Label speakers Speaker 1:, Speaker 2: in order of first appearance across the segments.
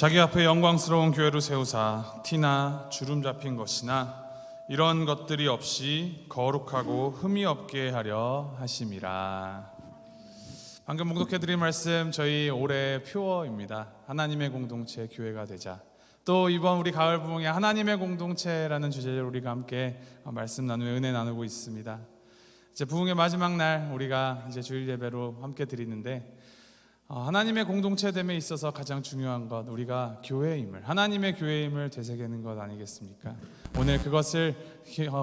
Speaker 1: 자기 앞에 영광스러운 교회를 세우사 티나 주름 잡힌 것이나 이런 것들이 없이 거룩하고 흠이 없게 하려 하심이라. 방금 묵독해드린 말씀 저희 올해 표어입니다. 하나님의 공동체 교회가 되자. 또 이번 우리 가을 부흥회 하나님의 공동체라는 주제로 우리가 함께 말씀 나누며 은혜 나누고 있습니다. 이제 부흥회 마지막 날 우리가 이제 주일 예배로 함께 드리는데, 하나님의 공동체됨에 있어서 가장 중요한 것, 우리가 교회임을, 하나님의 교회임을 되새기는 것 아니겠습니까? 오늘 그것을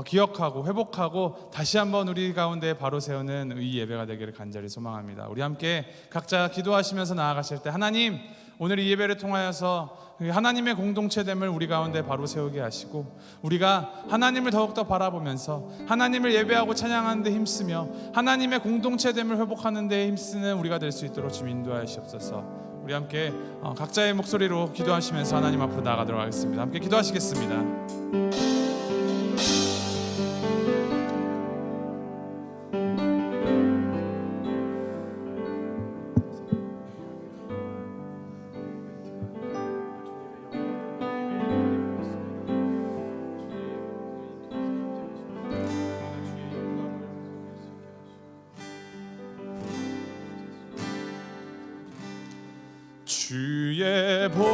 Speaker 1: 기억하고 회복하고 다시 한번 우리 가운데 바로 세우는 이 예배가 되기를 간절히 소망합니다. 우리 함께 각자 기도하시면서 나아가실 때, 하나님, 오늘 이 예배를 통하여서 하나님의 공동체됨을 우리 가운데 바로 세우게 하시고, 우리가 하나님을 더욱더 바라보면서 하나님을 예배하고 찬양하는 데 힘쓰며 하나님의 공동체됨을 회복하는 데 힘쓰는 우리가 될 수 있도록 주님 인도하시옵소서. 우리 함께 각자의 목소리로 기도하시면서 하나님 앞으로 나아가도록 하겠습니다. 함께 기도하시겠습니다. 주의 보혈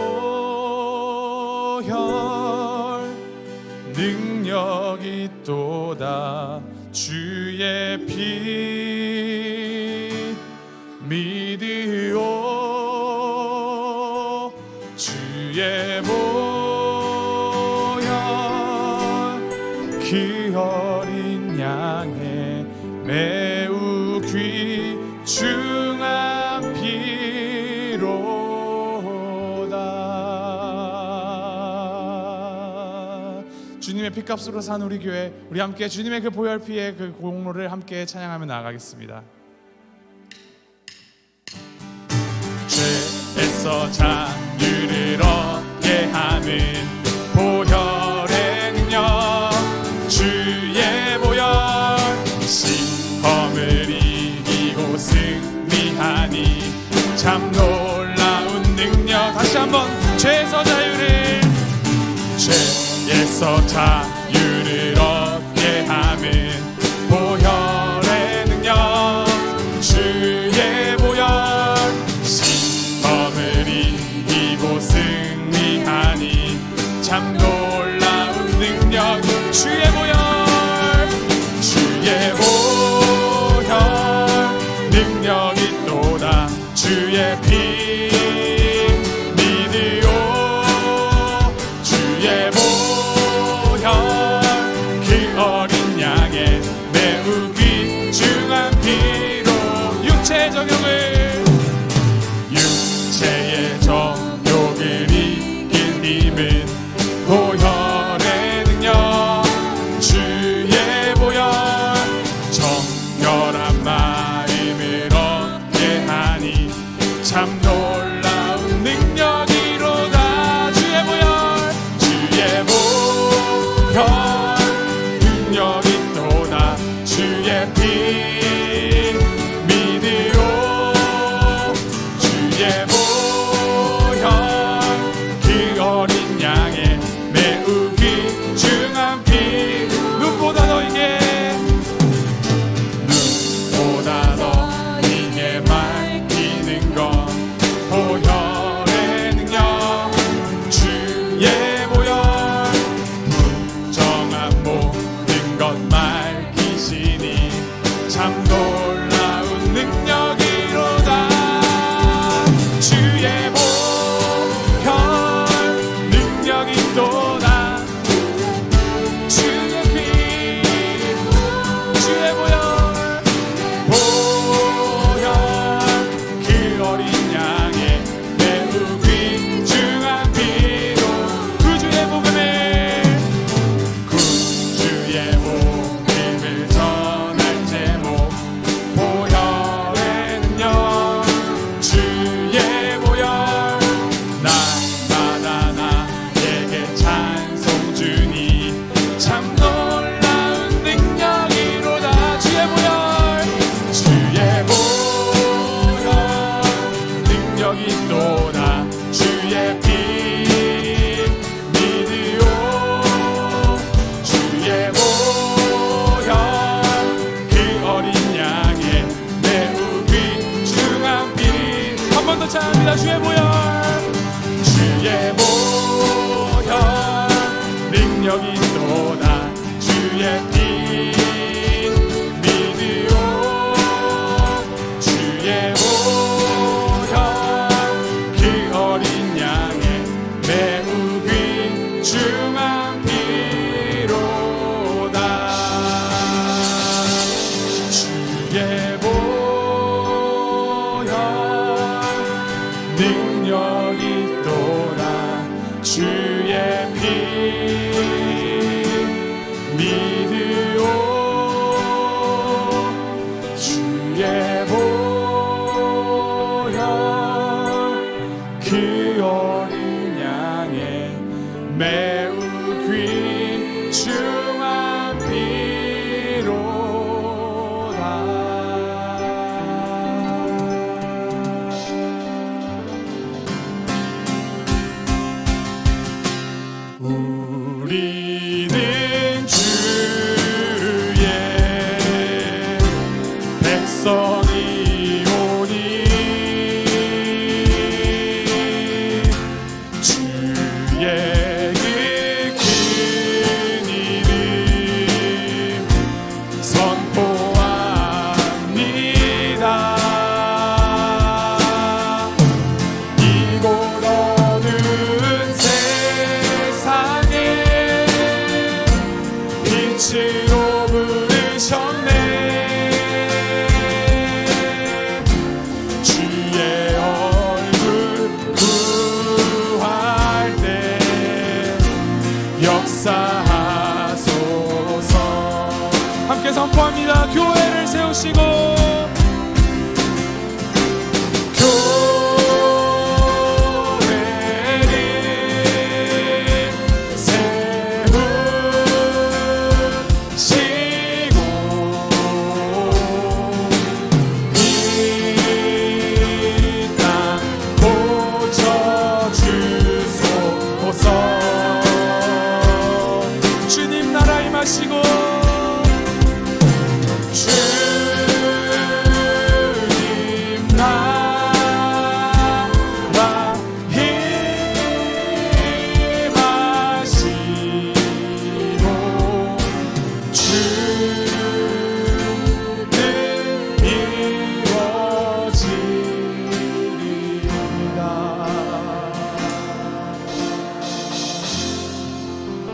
Speaker 1: 능력이 있도다. 주의 피 믿으오. 주의 보혈 그 어린 양의 매우 귀중한 피로 주님의 피값으로 산 우리 교회, 우리 함께 주님의 그 보혈 피의 그 공로를 함께 찬양하며 나아가겠습니다. 죄에서 자유를 얻게 하는 보혈의 능력, 주의 보혈 시험을 이기고 승리하니 참 놀라운 능력. 다시 한번 죄에서 자유를, 죄에서 자유를 얻게 하는 보혈의 능력, 주의 보혈 시험을 이기고 승리하니 참 놀라운 능력. 주의 보혈, 주의 보혈 능력이 있도다. 주의 피 육체의 정욕을 이긴 힘은 보혈의 능력, 주의 보혈 정결한 마음을 얻게 하니 참 놀라운 능력이로다. 주의 보혈, 주의 보혈 능력이 있도다. 주의 피 능력이 있도다. 주의 피 중한 피로다. 주의 보혈 능력 있도다. 주의 피 믿으오. 주의 보혈 그 어린 양의 매우 귀중한 피로다. 우리는 주의 백성이오니 주의 그 큰 이름 선포합니다. 이곳 어두운 세상에 빛으로 부르셨네. 주의 얼굴 구할 때 역사하소서. 함께 선포합니다. 교회를 세우시고 하시고 주님 나라 힘하시고 주는 이루어지리라.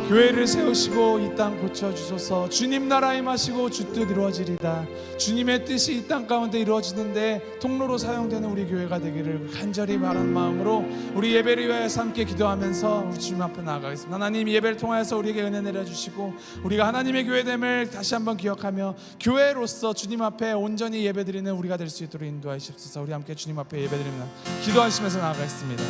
Speaker 1: 교회를 세우시고 이 땅 고쳐주소서. 주님 나라 임하시고 주 뜻 이루어지리다. 주님의 뜻이 이 땅 가운데 이루어지는데 통로로 사용되는 우리 교회가 되기를 간절히 바라는 마음으로 우리 예배를 위하여서 함께 기도하면서 우리 주님 앞에 나아가겠습니다. 하나님, 예배를 통하여서 우리에게 은혜 내려주시고 우리가 하나님의 교회됨을 다시 한번 기억하며 교회로서 주님 앞에 온전히 예배드리는 우리가 될 수 있도록 인도하시옵소서. 우리 함께 주님 앞에 예배드리며 기도하시면서 나아가겠습니다.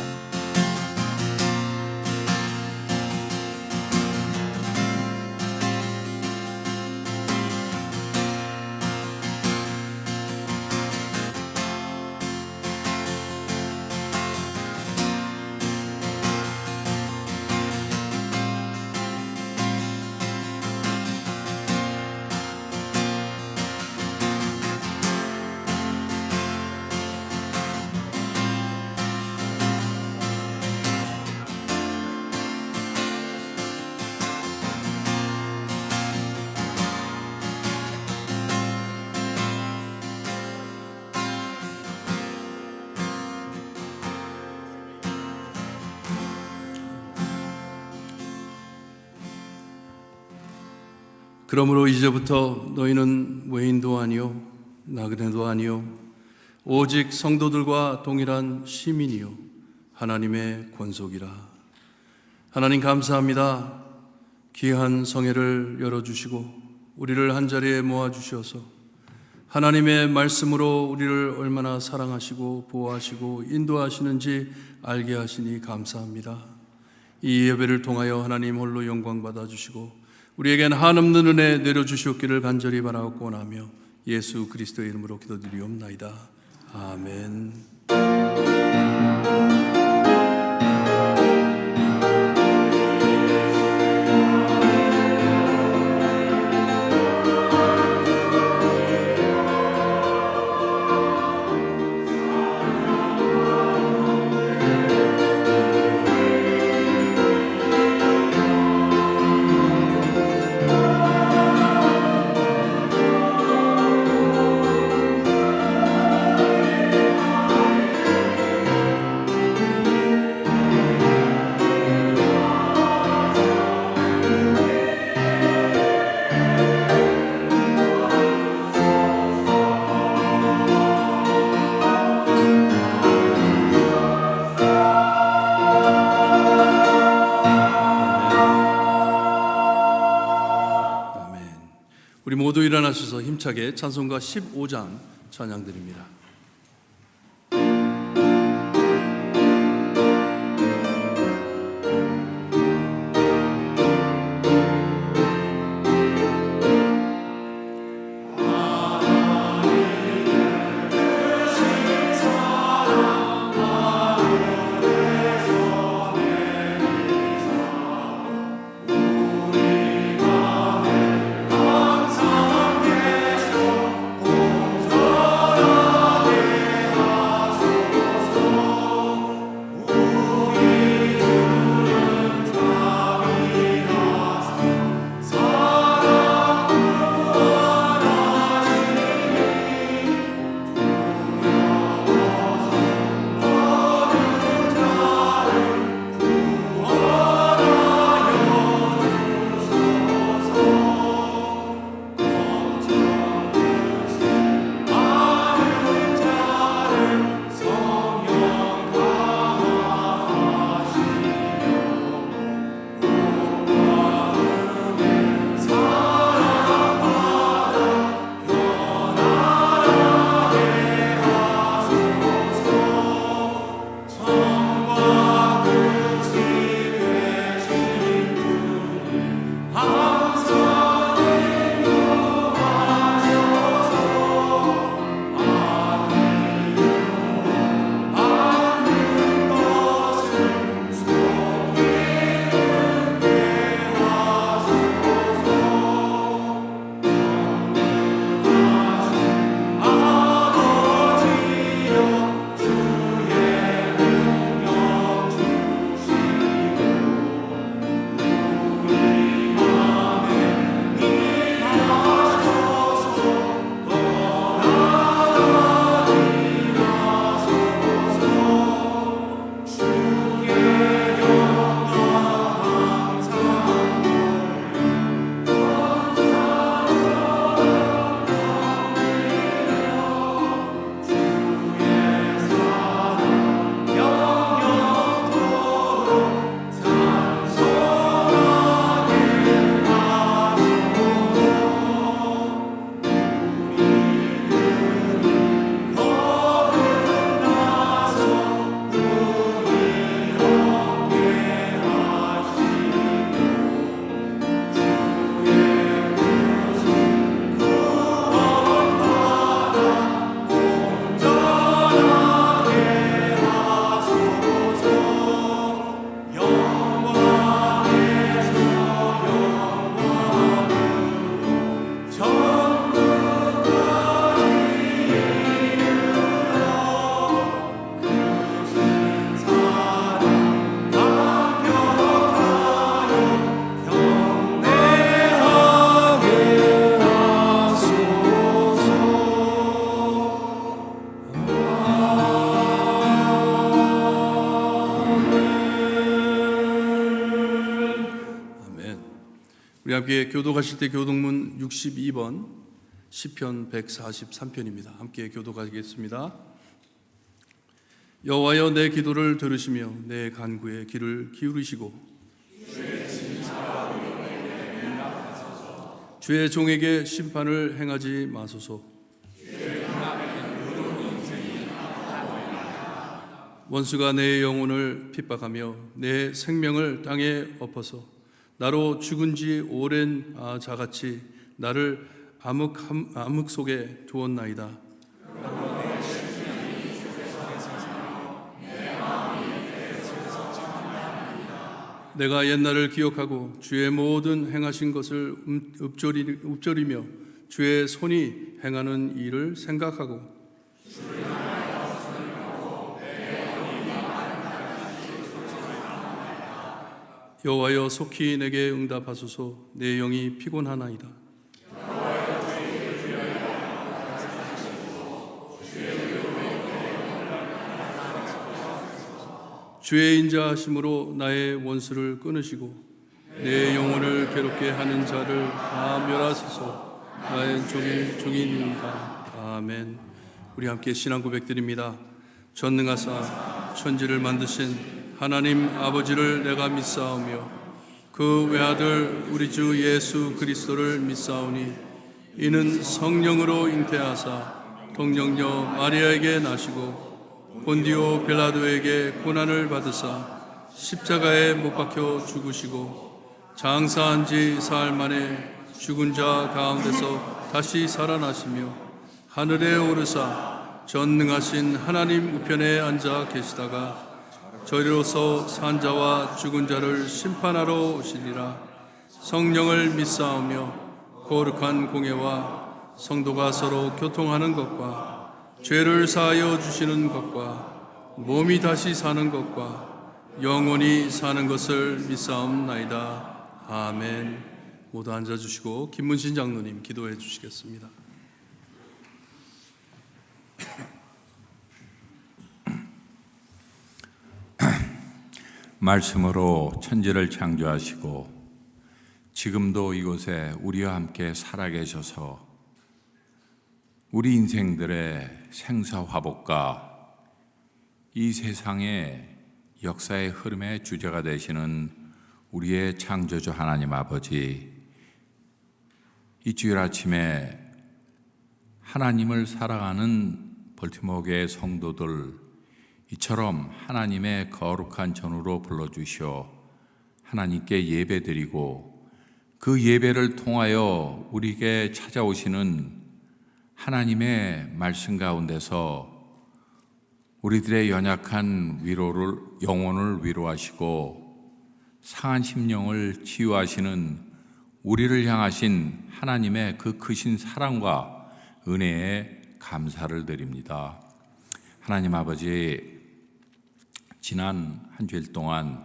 Speaker 2: 그러므로 이제부터 너희는 외인도 아니요 나그네도 아니요 오직 성도들과 동일한 시민이요 하나님의 권속이라. 하나님 감사합니다. 귀한 성회를 열어주시고 우리를 한자리에 모아주셔서 하나님의 말씀으로 우리를 얼마나 사랑하시고 보호하시고 인도하시는지 알게 하시니 감사합니다. 이 예배를 통하여 하나님 홀로 영광 받아주시고 우리에겐 한없는 은혜 내려주시옵기를 간절히 바라옵고 원하며 예수 그리스도의 이름으로 기도드리옵나이다. 아멘. 모두 일어나셔서 힘차게 찬송가 15장 찬양드립니다. 우리 함께 교독하실 때 교독문 62번 시편 143편입니다. 함께 교독하겠습니다. 여호와여 내 기도를 들으시며 내 간구에 귀를 기울이시고 주의 종에게 심판을 행하지 마소서. 원수가 내 영혼을 핍박하며 내 생명을 땅에 엎어서 나로 죽은 지 오랜 자같이 나를 암흑 속에 두었나이다. 내가 옛날을 기억하고 주의 모든 행하신 것을 읊조리며 주의 손이 행하는 일을 생각하고 여호와여 속히 내게 응답하소서. 내 영이 피곤하나이다. 주의 인자하심으로 나의 원수를 끊으시고 내 영혼을 괴롭게 하는 자를 다 멸하소서. 나의 종인이다. 아멘. 우리 함께 신앙 고백드립니다. 전능하사 천지를 만드신 하나님 아버지를 내가 믿사오며 그 외아들 우리 주 예수 그리스도를 믿사오니 이는 성령으로 잉태하사 동정녀 마리아에게 나시고 본디오 빌라도에게 고난을 받으사 십자가에 못 박혀 죽으시고 장사한 지 사흘 만에 죽은 자 가운데서 다시 살아나시며 하늘에 오르사 전능하신 하나님 우편에 앉아 계시다가 저리로서 산자와 죽은 자를 심판하러 오시리라. 성령을 믿사오며 거룩한 공예와 성도가 서로 교통하는 것과 죄를 사하여 주시는 것과 몸이 다시 사는 것과 영원히 사는 것을 믿사옵나이다. 아멘. 모두 앉아주시고 김문신 장로님 기도해 주시겠습니다.
Speaker 3: 말씀으로 천지를 창조하시고 지금도 이곳에 우리와 함께 살아계셔서 우리 인생들의 생사화복과 이 세상의 역사의 흐름의 주제가 되시는 우리의 창조주 하나님 아버지, 이 주일 아침에 하나님을 사랑하는 볼티모어 교회 성도들 이처럼 하나님의 거룩한 전으로 불러주시어 하나님께 예배드리고 그 예배를 통하여 우리에게 찾아오시는 하나님의 말씀 가운데서 우리들의 연약한 영혼을 위로하시고 상한 심령을 치유하시는 우리를 향하신 하나님의 그 크신 사랑과 은혜에 감사를 드립니다. 하나님 아버지, 지난 한 주일 동안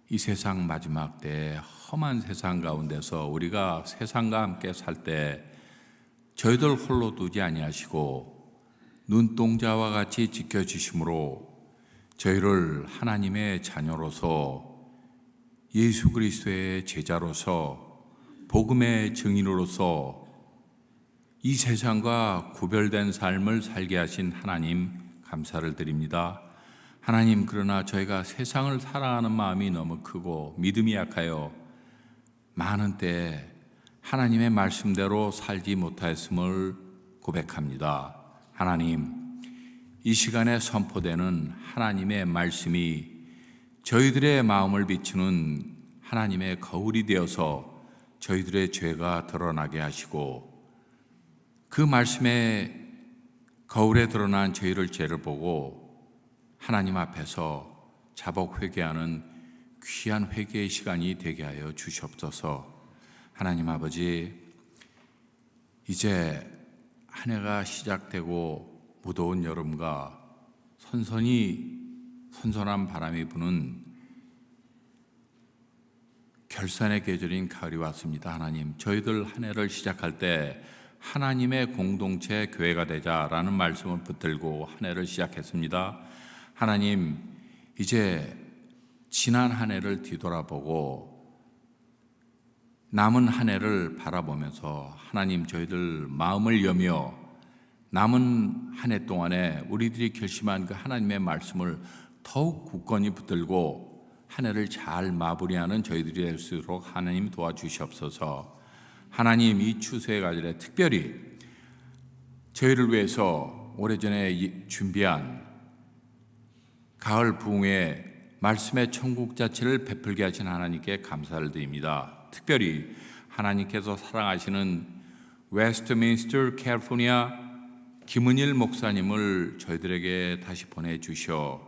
Speaker 3: 이 세상 마지막 때 험한 세상 가운데서 우리가 세상과 함께 살 때 저희들 홀로 두지 아니하시고 눈동자와 같이 지켜주심으로 저희를 하나님의 자녀로서 예수 그리스도의 제자로서 복음의 증인으로서 이 세상과 구별된 삶을 살게 하신 하나님 감사를 드립니다. 하나님, 그러나 저희가 세상을 사랑하는 마음이 너무 크고 믿음이 약하여 많은 때 하나님의 말씀대로 살지 못하였음을 고백합니다. 하나님, 이 시간에 선포되는 하나님의 말씀이 저희들의 마음을 비추는 하나님의 거울이 되어서 저희들의 죄가 드러나게 하시고 그 말씀의 거울에 드러난 저희를 죄를 보고 하나님 앞에서 자복 회개하는 귀한 회개의 시간이 되게 하여 주시옵소서. 하나님 아버지, 이제 한 해가 시작되고 무더운 여름과 선선한 바람이 부는 결산의 계절인 가을이 왔습니다. 하나님, 저희들 한 해를 시작할 때 하나님의 공동체 교회가 되자라는 말씀을 붙들고 한 해를 시작했습니다. 하나님, 이제 지난 한 해를 뒤돌아보고 남은 한 해를 바라보면서 하나님, 저희들 마음을 여며 남은 한 해 동안에 우리들이 결심한 그 하나님의 말씀을 더욱 굳건히 붙들고 한 해를 잘 마무리하는 저희들이 될 수 있도록 하나님 도와주시옵소서. 하나님, 이 추수의 가을에 특별히 저희를 위해서 오래전에 준비한 가을 부흥의 말씀의 천국 자체를 베풀게 하신 하나님께 감사를 드립니다. 특별히 하나님께서 사랑하시는 웨스트민스터 캘리포니아 김은일 목사님을 저희들에게 다시 보내주셔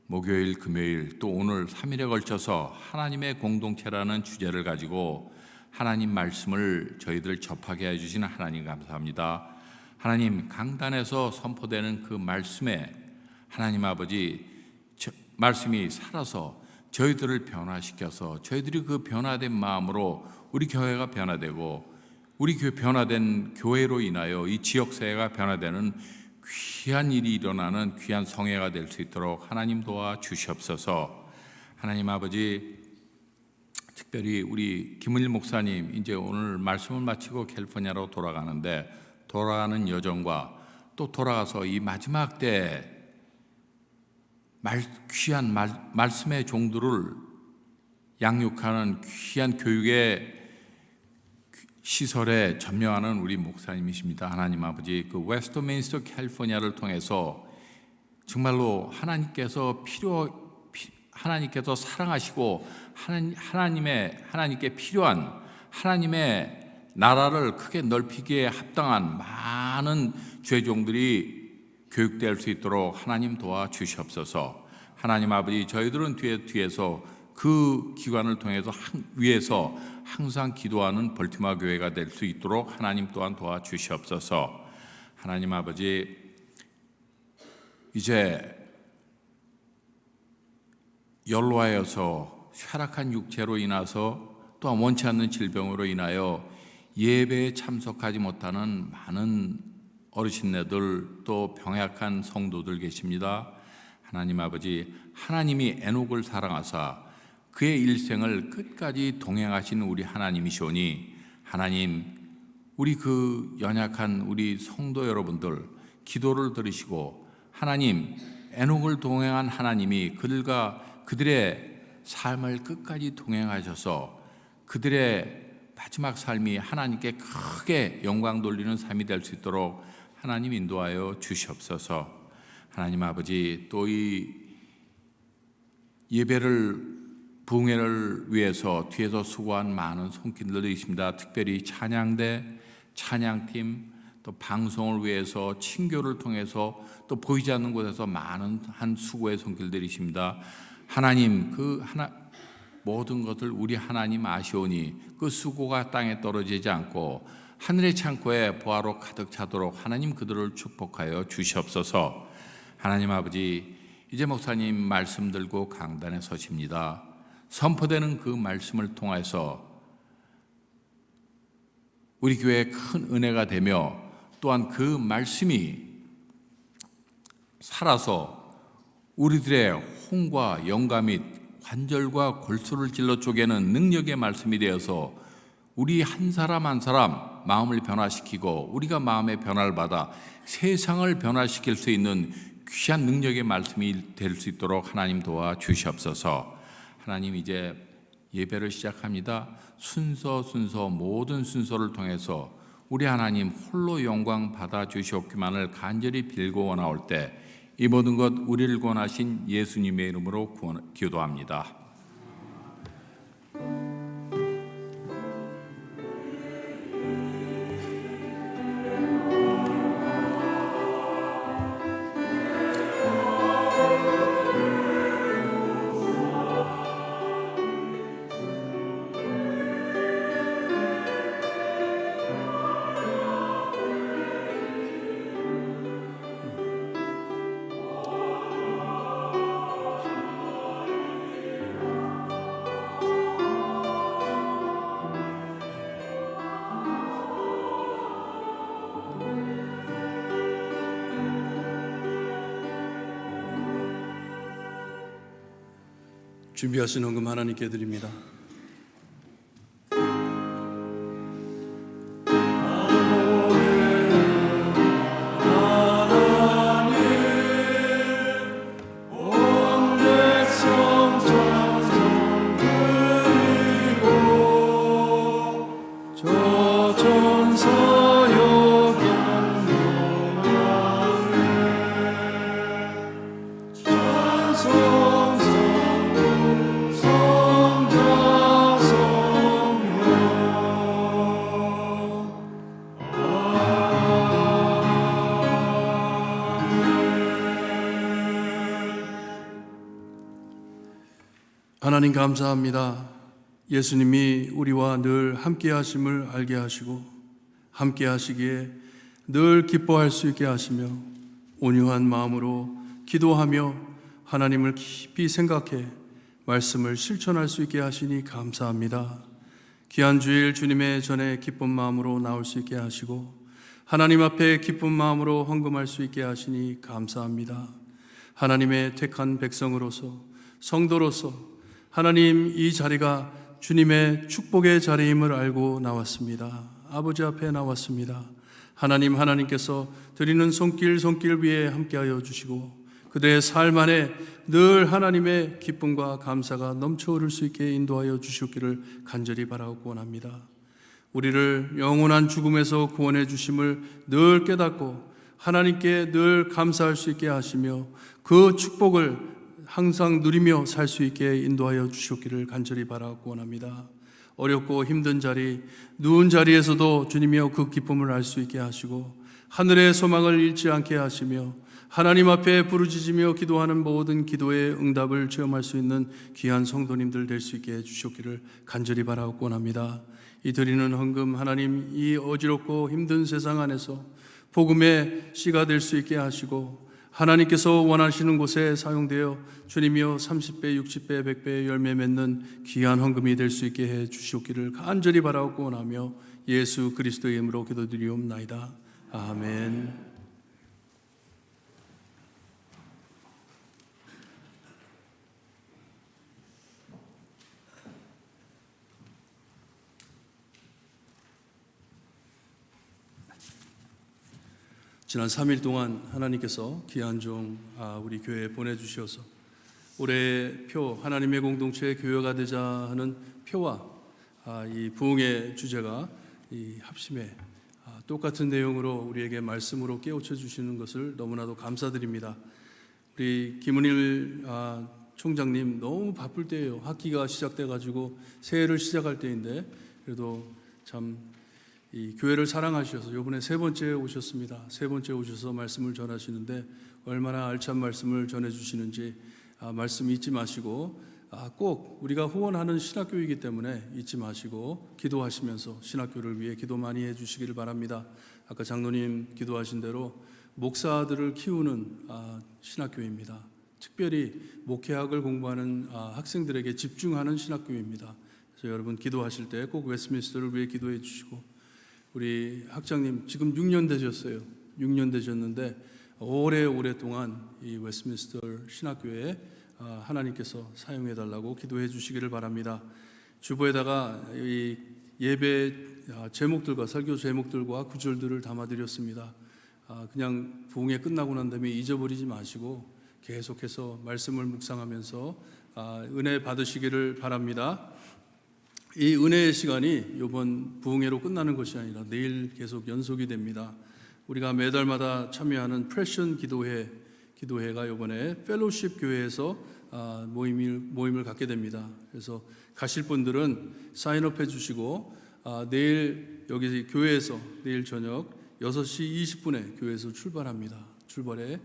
Speaker 3: 목요일, 금요일 또 오늘 3일에 걸쳐서 하나님의 공동체라는 주제를 가지고 하나님 말씀을 저희들 접하게 해주신 하나님 감사합니다. 하나님, 강단에서 선포되는 그 말씀에 하나님 아버지, 말씀이 살아서 저희들을 변화시켜서 저희들이 그 변화된 마음으로 우리 교회가 변화되고 우리 변화된 교회로 인하여 이 지역사회가 변화되는 귀한 일이 일어나는 귀한 성회가 될 수 있도록 하나님 도와주시옵소서. 하나님 아버지, 특별히 우리 김은일 목사님 이제 오늘 말씀을 마치고 캘리포니아로 돌아가는데 돌아가는 여정과 또 돌아가서 이 마지막 때 귀한 말씀의 종들을 양육하는 귀한 교육의 시설에 점령하는 우리 목사님이십니다. 하나님 아버지, 그 웨스트민스터 캘리포니아를 통해서 정말로 하나님께서 사랑하시고 하나님께 필요한 하나님의 나라를 크게 넓히기에 합당한 많은 죄종들이 교육될 수 있도록 하나님 도와주시옵소서. 하나님 아버지, 저희들은 뒤에서 그 기관을 통해서 위에서 항상 기도하는 벌티마 교회가 될 수 있도록 하나님 또한 도와주시옵소서. 하나님 아버지, 이제 연로하여서 쇠락한 육체로 인해서 또한 원치 않는 질병으로 인하여 예배에 참석하지 못하는 많은 어르신네들 또 병약한 성도들 계십니다. 하나님 아버지, 하나님이 에녹을 사랑하사 그의 일생을 끝까지 동행하신 우리 하나님이시오니 하나님, 우리 그 연약한 우리 성도 여러분들 기도를 들으시고 하나님, 에녹을 동행한 하나님이 그들의 삶을 끝까지 동행하셔서 그들의 마지막 삶이 하나님께 크게 영광 돌리는 삶이 될 수 있도록 하나님 인도하여 주시옵소서. 하나님 아버지, 또 이 예배를 부흥회를 위해서 뒤에서 수고한 많은 손길들이 있습니다. 특별히 찬양대, 찬양팀, 또 방송을 위해서 친교를 통해서 또 보이지 않는 곳에서 많은 수고의 손길들이 있습니다. 하나님, 모든 것을 우리 하나님 아시오니 그 수고가 땅에 떨어지지 않고 하늘의 창고에 보화로 가득 차도록 하나님 그들을 축복하여 주시옵소서. 하나님 아버지, 이제 목사님 말씀 들고 강단에 서십니다. 선포되는 그 말씀을 통해서 우리 교회에 큰 은혜가 되며 또한 그 말씀이 살아서 우리들의 혼과 영가 및 관절과 골수를 찔러 쪼개는 능력의 말씀이 되어서 우리 한 사람 한 사람 마음을 변화시키고 우리가 마음의 변화를 받아 세상을 변화시킬 수 있는 귀한 능력의 말씀이 될 수 있도록 하나님 도와주시옵소서. 하나님, 이제 예배를 시작합니다. 순서 모든 순서를 통해서 우리 하나님 홀로 영광 받아 주시옵기만을 간절히 빌고 원하올 때 이 모든 것 우리를 구원하신 예수님의 이름으로 기도합니다.
Speaker 2: 준비하신 헌금 하나님께 드립니다. 하나님 감사합니다. 예수님이 우리와 늘 함께 하심을 알게 하시고 함께 하시기에 늘 기뻐할 수 있게 하시며 온유한 마음으로 기도하며 하나님을 깊이 생각해 말씀을 실천할 수 있게 하시니 감사합니다. 귀한 주일 주님의 전에 기쁜 마음으로 나올 수 있게 하시고 하나님 앞에 기쁜 마음으로 헌금할 수 있게 하시니 감사합니다. 하나님의 택한 백성으로서 성도로서 하나님, 이 자리가 주님의 축복의 자리임을 알고 나왔습니다. 아버지 앞에 나왔습니다. 하나님께서 드리는 손길 위에 함께하여 주시고 그들의 삶 안에 늘 하나님의 기쁨과 감사가 넘쳐흐를 수 있게 인도하여 주시기를 간절히 바라고 원합니다. 우리를 영원한 죽음에서 구원해 주심을 늘 깨닫고 하나님께 늘 감사할 수 있게 하시며 그 축복을 항상 누리며 살 수 있게 인도하여 주시기를 간절히 바라고 원합니다. 어렵고 힘든 자리, 누운 자리에서도 주님이여 그 기쁨을 알 수 있게 하시고 하늘의 소망을 잃지 않게 하시며 하나님 앞에 부르짖으며 기도하는 모든 기도의 응답을 체험할 수 있는 귀한 성도님들 될 수 있게 해주시기를 간절히 바라고 원합니다. 이 드리는 헌금 하나님 이 어지럽고 힘든 세상 안에서 복음의 씨가 될 수 있게 하시고 하나님께서 원하시는 곳에 사용되어 주님이여 30배, 60배, 100배의 열매 맺는 귀한 헌금이 될 수 있게 해 주시옵기를 간절히 바라고 원하며 예수 그리스도의 이름으로 기도드리옵나이다. 아멘. 지난 3일 동안 하나님께서 귀한 종 우리 교회에 보내주셔서 올해 표 하나님의 공동체의 교회가 되자 하는 표와 이 부흥의 주제가 이 합심에 똑같은 내용으로 우리에게 말씀으로 깨우쳐 주시는 것을 너무나도 감사드립니다. 우리 김은일 총장님 너무 바쁠 때예요. 학기가 시작돼 가지고 새해를 시작할 때인데 그래도 참 이 교회를 사랑하셔서 이번에 세 번째 오셨습니다. 세 번째 오셔서 말씀을 전하시는데 얼마나 알찬 말씀을 전해주시는지 말씀 잊지 마시고 꼭 우리가 후원하는 신학교이기 때문에 잊지 마시고 기도하시면서 신학교를 위해 기도 많이 해주시기를 바랍니다. 아까 장로님 기도하신 대로 목사들을 키우는 신학교입니다. 특별히 목회학을 공부하는 학생들에게 집중하는 신학교입니다. 그래서 여러분 기도하실 때 꼭 웨스트민스터를 위해 기도해 주시고 우리 학장님 지금 6년 되셨어요. 6년 되셨는데 오랫동안 이 웨스트민스터 신학교에 하나님께서 사용해 달라고 기도해 주시기를 바랍니다. 주보에다가 이 예배 제목들과 설교 제목들과 구절들을 담아드렸습니다. 그냥 부흥회 끝나고 난 다음에 잊어버리지 마시고 계속해서 말씀을 묵상하면서 은혜 받으시기를 바랍니다. 이 은혜의 시간이 이번 부흥회로 끝나는 것이 아니라 내일 계속 연속이 됩니다. 우리가 매달마다 참여하는 프레션 기도회가 이번에 펠로십 교회에서 모임을 갖게 됩니다. 그래서 가실 분들은 사인업 해주시고 내일 여기 교회에서 내일 저녁 6시 20분에 교회에서 출발합니다. 출발해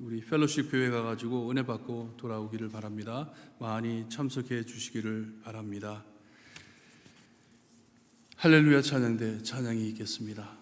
Speaker 2: 우리 펠로십 교회 가가지고 은혜 받고 돌아오기를 바랍니다. 많이 참석해 주시기를 바랍니다. 할렐루야 찬양대 찬양이 있겠습니다.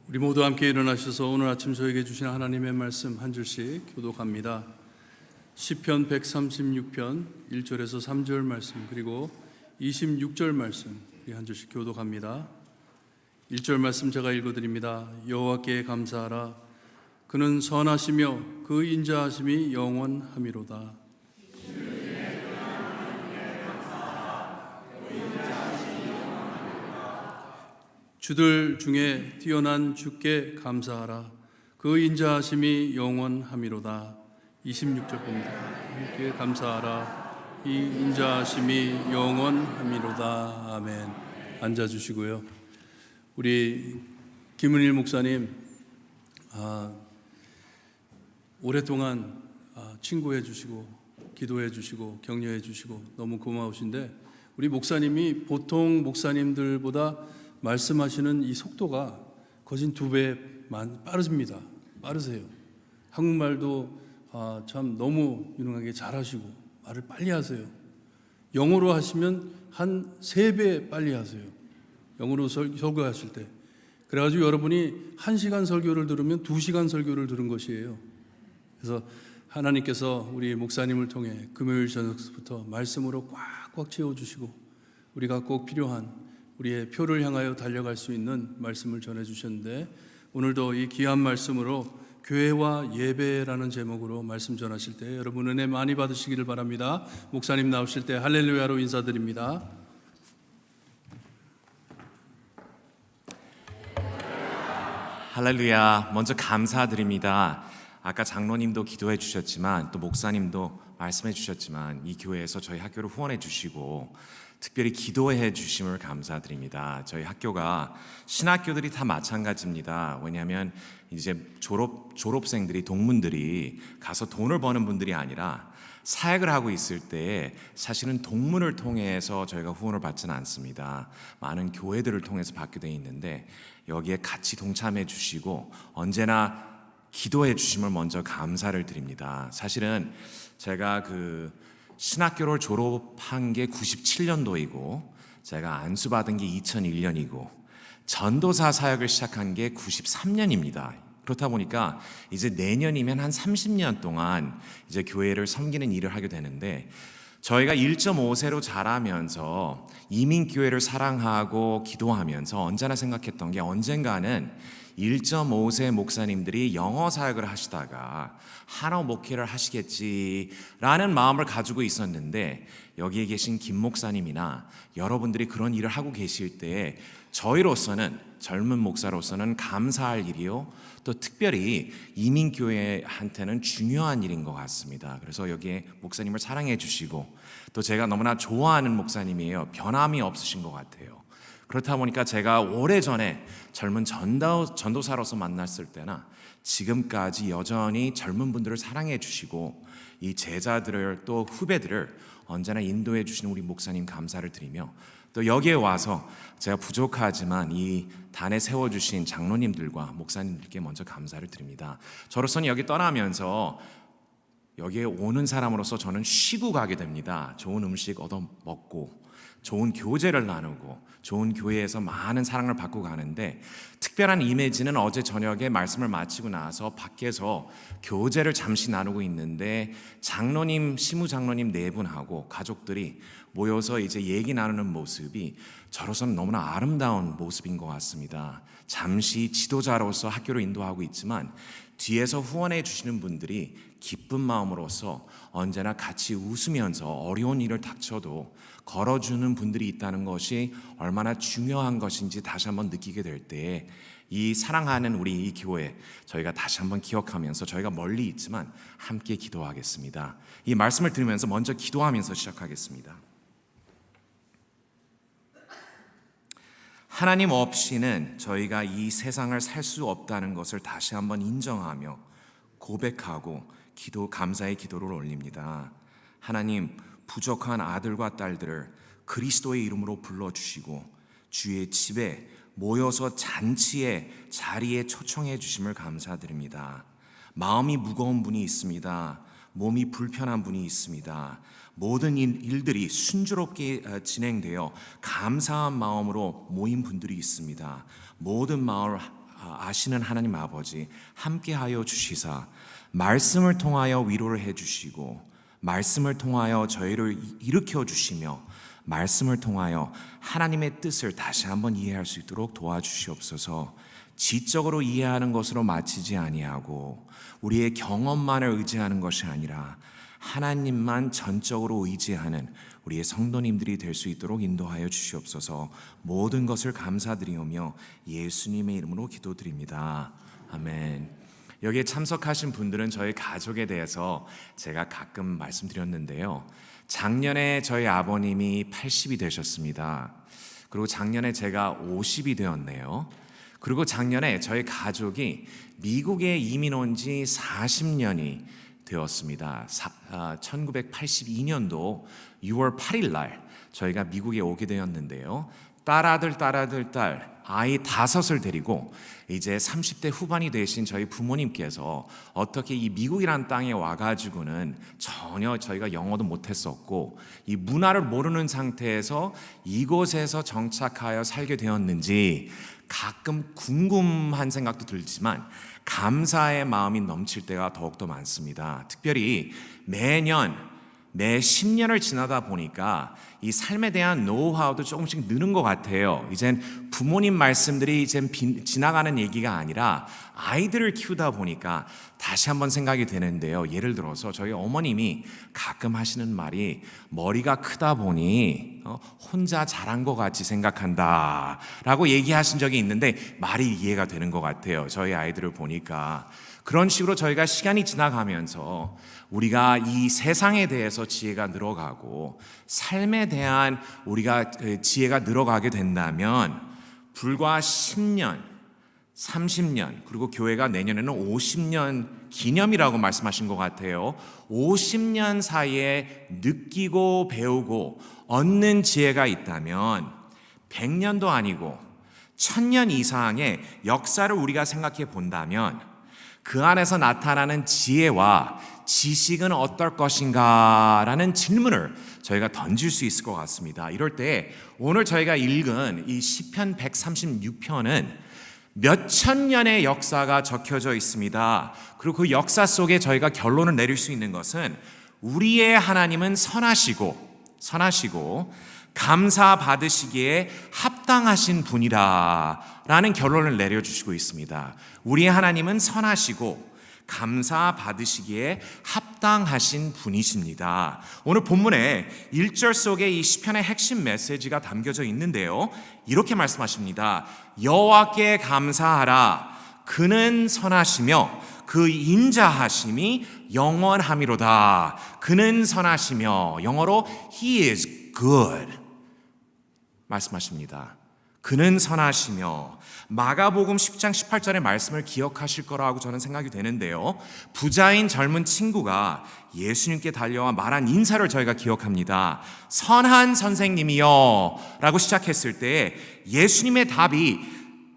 Speaker 2: 우리 모두 함께 일어나셔서 오늘 아침 저에게 주신 하나님의 말씀 한 줄씩 교독합니다. 시편 136편 1절에서 3절 말씀, 그리고 26절 말씀 우리 한 줄씩 교독합니다. 1절 말씀 제가 읽어드립니다. 여호와께 감사하라. 그는 선하시며 그 인자하심이 영원함이로다. 주들 중에 뛰어난 주께 감사하라. 그 인자하심이 영원함이로다. 26절 봅니다. 함께 감사하라. 이 인자하심이 영원함이로다. 아멘. 앉아주시고요. 우리 김은일 목사님 오랫동안 친구해 주시고 기도해 주시고 격려해 주시고 너무 고마우신데, 우리 목사님이 보통 목사님들보다 말씀하시는 이 속도가 거진 2배 빠르십니다. 빠르세요. 한국말도 참 너무 유능하게 잘하시고 말을 빨리 하세요. 영어로 하시면 한 3배 빨리 하세요. 영어로 설교하실 때. 그래가지고 여러분이 1시간 설교를 들으면 2시간 설교를 들은 것이에요. 그래서 하나님께서 우리 목사님을 통해 금요일 저녁부터 말씀으로 꽉꽉 채워주시고 우리가 꼭 필요한 우리의 표를 향하여 달려갈 수 있는 말씀을 전해주셨는데, 오늘도 이 귀한 말씀으로 교회와 예배라는 제목으로 말씀 전하실 때 여러분 은혜 많이 받으시기를 바랍니다. 목사님 나오실 때 할렐루야로 인사드립니다.
Speaker 4: 할렐루야. 먼저 감사드립니다. 아까 장로님도 기도해 주셨지만 또 목사님도 말씀해 주셨지만 이 교회에서 저희 학교를 후원해 주시고 특별히 기도해 주심을 감사드립니다. 저희 학교가 신학교들이 다 마찬가지입니다. 왜냐하면 이제 졸업생들이, 동문들이 가서 돈을 버는 분들이 아니라 사역을 하고 있을 때 사실은 동문을 통해서 저희가 후원을 받지는 않습니다. 많은 교회들을 통해서 받게 돼 있는데 여기에 같이 동참해 주시고 언제나 기도해 주심을 먼저 감사를 드립니다. 사실은 제가 신학교를 졸업한 게 97년도이고 제가 안수받은 게 2001년이고 전도사 사역을 시작한 게 93년입니다. 그렇다 보니까 이제 내년이면 한 30년 동안 이제 교회를 섬기는 일을 하게 되는데, 저희가 1.5세로 자라면서 이민교회를 사랑하고 기도하면서 언제나 생각했던 게, 언젠가는 1.5세 목사님들이 영어 사역을 하시다가 한어 목회를 하시겠지라는 마음을 가지고 있었는데, 여기에 계신 김 목사님이나 여러분들이 그런 일을 하고 계실 때 저희로서는, 젊은 목사로서는 감사할 일이요, 또 특별히 이민교회한테는 중요한 일인 것 같습니다. 그래서 여기에 목사님을 사랑해 주시고 또 제가 너무나 좋아하는 목사님이에요. 변함이 없으신 것 같아요. 그렇다 보니까 제가 오래전에 젊은 전도사로서 만났을 때나 지금까지 여전히 젊은 분들을 사랑해 주시고 이 제자들을 또 후배들을 언제나 인도해 주시는 우리 목사님 감사를 드리며, 또 여기에 와서 제가 부족하지만 이 단에 세워주신 장로님들과 목사님들께 먼저 감사를 드립니다. 저로서는 여기 떠나면서 여기에 오는 사람으로서 저는 쉬고 가게 됩니다. 좋은 음식 얻어 먹고 좋은 교제를 나누고 좋은 교회에서 많은 사랑을 받고 가는데, 특별한 이미지는 어제 저녁에 말씀을 마치고 나서 밖에서 교제를 잠시 나누고 있는데 장로님, 시무장로님 4분하고 가족들이 모여서 이제 얘기 나누는 모습이 저로서는 너무나 아름다운 모습인 것 같습니다. 잠시 지도자로서 학교를 인도하고 있지만 뒤에서 후원해 주시는 분들이 기쁜 마음으로서 언제나 같이 웃으면서 어려운 일을 닥쳐도 걸어주는 분들이 있다는 것이 얼마나 중요한 것인지 다시 한번 느끼게 될 때, 이 사랑하는 우리 이 교회 저희가 다시 한번 기억하면서 저희가 멀리 있지만 함께 기도하겠습니다. 이 말씀을 들으면서 먼저 기도하면서 시작하겠습니다. 하나님 없이는 저희가 이 세상을 살 수 없다는 것을 다시 한번 인정하며 고백하고 감사의 기도를 올립니다. 하나님, 부족한 아들과 딸들을 그리스도의 이름으로 불러주시고 주의 집에 모여서 잔치의 자리에 초청해 주심을 감사드립니다. 마음이 무거운 분이 있습니다. 몸이 불편한 분이 있습니다. 모든 일들이 순조롭게 진행되어 감사한 마음으로 모인 분들이 있습니다. 모든 마음을 아시는 하나님 아버지 함께하여 주시사 말씀을 통하여 위로를 해주시고 말씀을 통하여 저희를 일으켜 주시며 말씀을 통하여 하나님의 뜻을 다시 한번 이해할 수 있도록 도와주시옵소서. 지적으로 이해하는 것으로 마치지 아니하고 우리의 경험만을 의지하는 것이 아니라 하나님만 전적으로 의지하는 우리의 성도님들이 될 수 있도록 인도하여 주시옵소서. 모든 것을 감사드리오며 예수님의 이름으로 기도드립니다. 아멘. 여기에 참석하신 분들은 저희 가족에 대해서 제가 가끔 말씀드렸는데요. 작년에 저희 아버님이 80이 되셨습니다. 그리고 작년에 제가 50이 되었네요. 그리고 작년에 저희 가족이 미국에 이민 온 지 40년이 되었습니다. 1982년도 6월 8일 날 저희가 미국에 오게 되었는데요. 딸아들 아이 5을 데리고 이제 30대 후반이 되신 저희 부모님께서 어떻게 이 미국이란 땅에 와가지고는 전혀 저희가 영어도 못했었고 이 문화를 모르는 상태에서 이곳에서 정착하여 살게 되었는지 가끔 궁금한 생각도 들지만 감사의 마음이 넘칠 때가 더욱더 많습니다. 특별히 매 10년을 지나다 보니까 이 삶에 대한 노하우도 조금씩 느는 것 같아요. 이젠 부모님 말씀들이 이젠 지나가는 얘기가 아니라 아이들을 키우다 보니까 다시 한번 생각이 되는데요. 예를 들어서 저희 어머님이 가끔 하시는 말이 머리가 크다 보니 혼자 잘한 것 같이 생각한다 라고 얘기하신 적이 있는데 말이 이해가 되는 것 같아요. 저희 아이들을 보니까 그런 식으로 저희가 시간이 지나가면서 우리가 이 세상에 대해서 지혜가 늘어가고 삶에 대한 우리가 지혜가 늘어가게 된다면 불과 10년, 30년 그리고 교회가 내년에는 50년 기념이라고 말씀하신 것 같아요. 50년 사이에 느끼고 배우고 얻는 지혜가 있다면 100년도 아니고 1000년 이상의 역사를 우리가 생각해 본다면 그 안에서 나타나는 지혜와 지식은 어떨 것인가 라는 질문을 저희가 던질 수 있을 것 같습니다. 이럴 때 오늘 저희가 읽은 이 시편 136편은 몇천 년의 역사가 적혀져 있습니다. 그리고 그 역사 속에 저희가 결론을 내릴 수 있는 것은 우리의 하나님은 선하시고 감사 받으시기에 합당하신 분이라 라는 결론을 내려주시고 있습니다. 우리의 하나님은 선하시고 감사 받으시기에 합당하신 분이십니다. 오늘 본문의 1절 속에 이 시편의 핵심 메시지가 담겨져 있는데요. 이렇게 말씀하십니다. 여호와께 감사하라. 그는 선하시며 그 인자하심이 영원함이로다. 그는 선하시며 영어로 He is good 말씀하십니다. 그는 선하시며 마가복음 10장 18절의 말씀을 기억하실 거라고 저는 생각이 되는데요. 부자인 젊은 친구가 예수님께 달려와 말한 인사를 저희가 기억합니다. 선한 선생님이여 라고 시작했을 때 예수님의 답이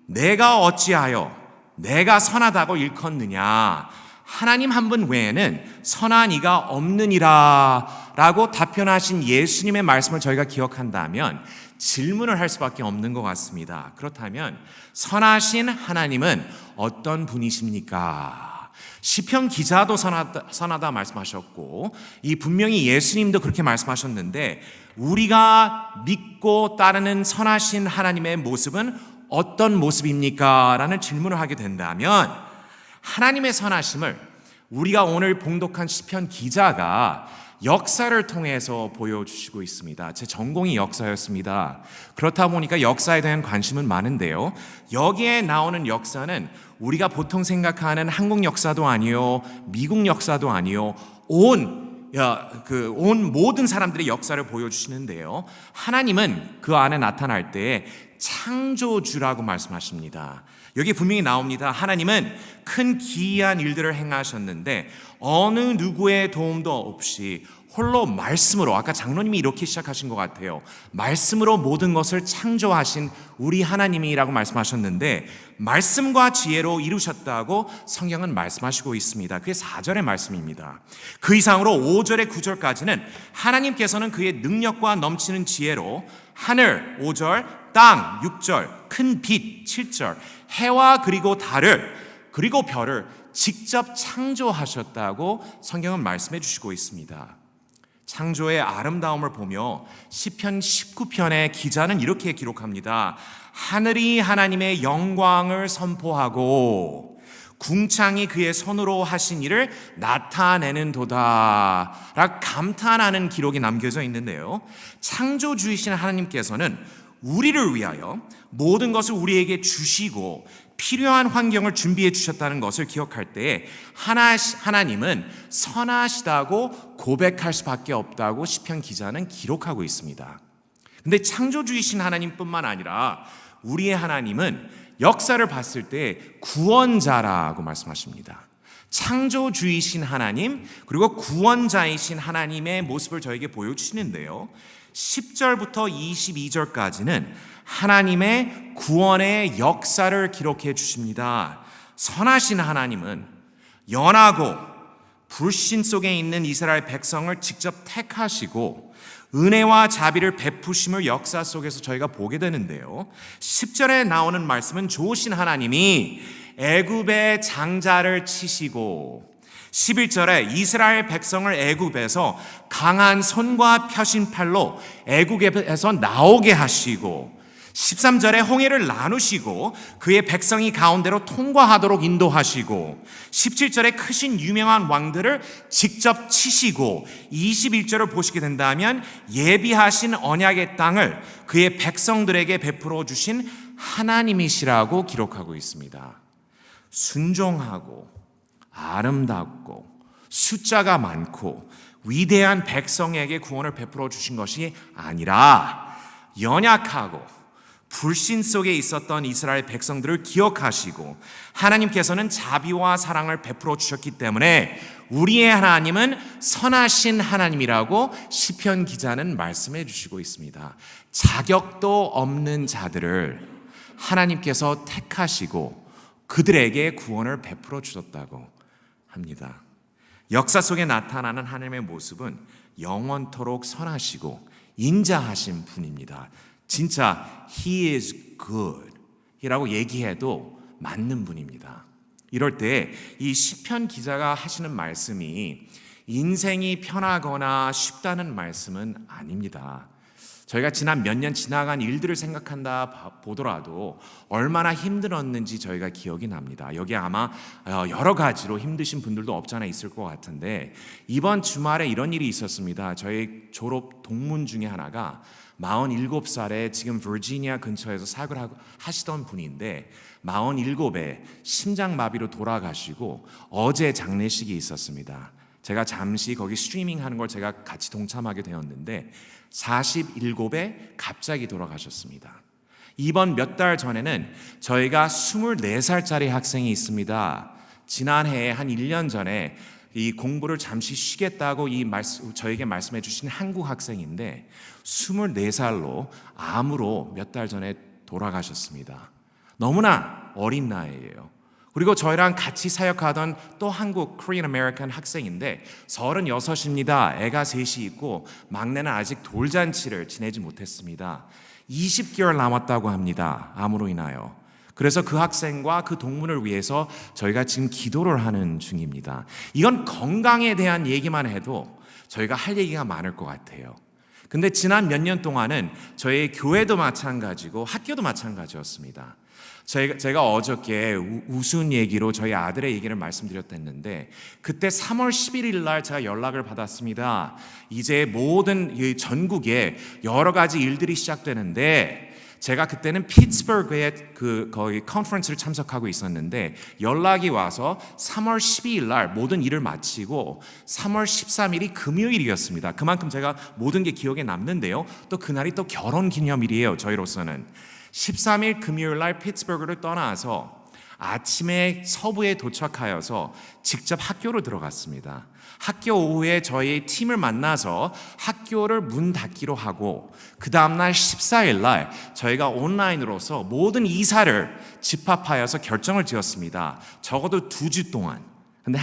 Speaker 4: 내가 어찌하여 내가 선하다고 일컫느냐 하나님 한 분 외에는 선한 이가 없느니라 라고 답변하신 예수님의 말씀을 저희가 기억한다면 질문을 할 수밖에 없는 것 같습니다. 그렇다면 선하신 하나님은 어떤 분이십니까? 시편 기자도 선하다 말씀하셨고 이 분명히 예수님도 그렇게 말씀하셨는데 우리가 믿고 따르는 선하신 하나님의 모습은 어떤 모습입니까? 라는 질문을 하게 된다면 하나님의 선하심을 우리가 오늘 봉독한 시편 기자가 역사를 통해서 보여주시고 있습니다. 제 전공이 역사였습니다. 그렇다 보니까 역사에 대한 관심은 많은데요. 여기에 나오는 역사는 우리가 보통 생각하는 한국 역사도 아니요, 미국 역사도 아니요, 온 모든 사람들의 역사를 보여주시는데요. 하나님은 그 안에 나타날 때 창조주라고 말씀하십니다. 여기 분명히 나옵니다. 하나님은 큰 기이한 일들을 행하셨는데 어느 누구의 도움도 없이 홀로 말씀으로, 아까 장로님이 이렇게 시작하신 것 같아요. 말씀으로 모든 것을 창조하신 우리 하나님이라고 말씀하셨는데 말씀과 지혜로 이루셨다고 성경은 말씀하시고 있습니다. 그게 4절의 말씀입니다. 그 이상으로 5절의 9절까지는 하나님께서는 그의 능력과 넘치는 지혜로 하늘 5절, 땅 6절, 큰 빛 7절, 해와 그리고 달을 그리고 별을 직접 창조하셨다고 성경은 말씀해 주시고 있습니다. 창조의 아름다움을 보며 시편 19편의 기자는 이렇게 기록합니다. 하늘이 하나님의 영광을 선포하고 궁창이 그의 손으로 하신 일을 나타내는 도다 라 감탄하는 기록이 남겨져 있는데요, 창조주이신 하나님께서는 우리를 위하여 모든 것을 우리에게 주시고 필요한 환경을 준비해 주셨다는 것을 기억할 때 하나님은 선하시다고 고백할 수밖에 없다고 시편 기자는 기록하고 있습니다. 근데 창조주이신 하나님뿐만 아니라 우리의 하나님은 역사를 봤을 때 구원자라고 말씀하십니다. 창조주이신 하나님 그리고 구원자이신 하나님의 모습을 저에게 보여주시는데요, 10절부터 22절까지는 하나님의 구원의 역사를 기록해 주십니다. 선하신 하나님은 연하고 불신 속에 있는 이스라엘 백성을 직접 택하시고 은혜와 자비를 베푸심을 역사 속에서 저희가 보게 되는데요, 10절에 나오는 말씀은 좋으신 하나님이 애굽의 장자를 치시고 11절에 이스라엘 백성을 애굽에서 강한 손과 펴신 팔로 애굽에서 나오게 하시고 13절에 홍해를 나누시고 그의 백성이 가운데로 통과하도록 인도하시고 17절에 크신 유명한 왕들을 직접 치시고 21절을 보시게 된다면 예비하신 언약의 땅을 그의 백성들에게 베풀어 주신 하나님이시라고 기록하고 있습니다. 순종하고 아름답고 숫자가 많고 위대한 백성에게 구원을 베풀어 주신 것이 아니라 연약하고 불신 속에 있었던 이스라엘 백성들을 기억하시고 하나님께서는 자비와 사랑을 베풀어 주셨기 때문에 우리의 하나님은 선하신 하나님이라고 시편 기자는 말씀해 주시고 있습니다. 자격도 없는 자들을 하나님께서 택하시고 그들에게 구원을 베풀어 주셨다고 합니다. 역사 속에 나타나는 하나님의 모습은 영원토록 선하시고 인자하신 분입니다. 진짜 He is good 이라고 얘기해도 맞는 분입니다. 이럴 때 이 시편 기자가 하시는 말씀이 인생이 편하거나 쉽다는 말씀은 아닙니다. 저희가 지난 몇 년 지나간 일들을 생각한다 보더라도 얼마나 힘들었는지 저희가 기억이 납니다. 여기 아마 여러 가지로 힘드신 분들도 없지 않아 있을 것 같은데 이번 주말에 이런 일이 있었습니다. 저희 졸업 동문 중에 하나가 47살에 지금 버지니아 근처에서 사역을 하시던 분인데 47에 심장마비로 돌아가시고 어제 장례식이 있었습니다. 제가 잠시 거기 스트리밍 하는 걸 제가 같이 동참하게 되었는데 47에 갑자기 돌아가셨습니다. 이번 몇 달 전에는 저희가 24살짜리 학생이 있습니다. 지난해에 한 1년 전에 이 공부를 잠시 쉬겠다고 저에게 말씀해 주신 한국 학생인데 24살로 암으로 몇 달 전에 돌아가셨습니다. 너무나 어린 나이예요. 그리고 저희랑 같이 사역하던 또 한국 Korean American 학생인데 36입니다. 애가 셋이 있고 막내는 아직 돌잔치를 지내지 못했습니다. 20개월 남았다고 합니다. 암으로 인하여. 그래서 그 학생과 그 동문을 위해서 저희가 지금 기도를 하는 중입니다. 이건 건강에 대한 얘기만 해도 저희가 할 얘기가 많을 것 같아요. 근데 지난 몇 년 동안은 저희 교회도 마찬가지고 학교도 마찬가지였습니다. 제가 어저께 우스운 얘기로 저희 아들의 얘기를 말씀드렸댔는데 그때 3월 11일 날 제가 연락을 받았습니다. 이제 모든 전국에 여러 가지 일들이 시작되는데 제가 그때는 피츠버그에 거의 컨퍼런스를 참석하고 있었는데 연락이 와서 3월 12일 날 모든 일을 마치고 3월 13일이 금요일이었습니다. 그만큼 제가 모든 게 기억에 남는데요. 또 그날이 또 결혼 기념일이에요. 저희로서는 13일 금요일 날 피츠버그를 떠나서 아침에 서부에 도착하여서 직접 학교로 들어갔습니다. 학교 오후에 저희 팀을 만나서 학교를 문 닫기로 하고 그 다음날 14일 날 저희가 온라인으로서 모든 이사를 집합하여서 결정을 지었습니다. 적어도 2주 동안. 근데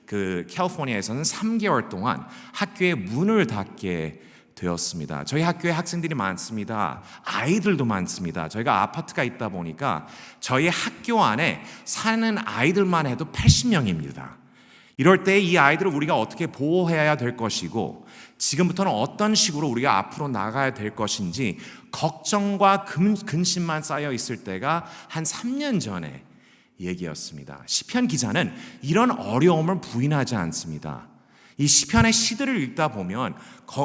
Speaker 4: 캘리포니아에서는 3개월 동안 학교의 문을 닫게 되었습니다. 저희 학교에 학생들이 많습니다. 아이들도 많습니다. 저희가 아파트가 있다 보니까 저희 학교 안에 사는 아이들만 해도 80명입니다. 이럴 때 이 아이들을 우리가 어떻게 보호해야 될 것이고 지금부터는 어떤 식으로 우리가 앞으로 나가야 될 것인지 걱정과 근심만 쌓여 있을 때가 한 3년 전에 얘기였습니다. 시편 기자는 이런 어려움을 부인하지 않습니다. 이 시편의 시들을 읽다 보면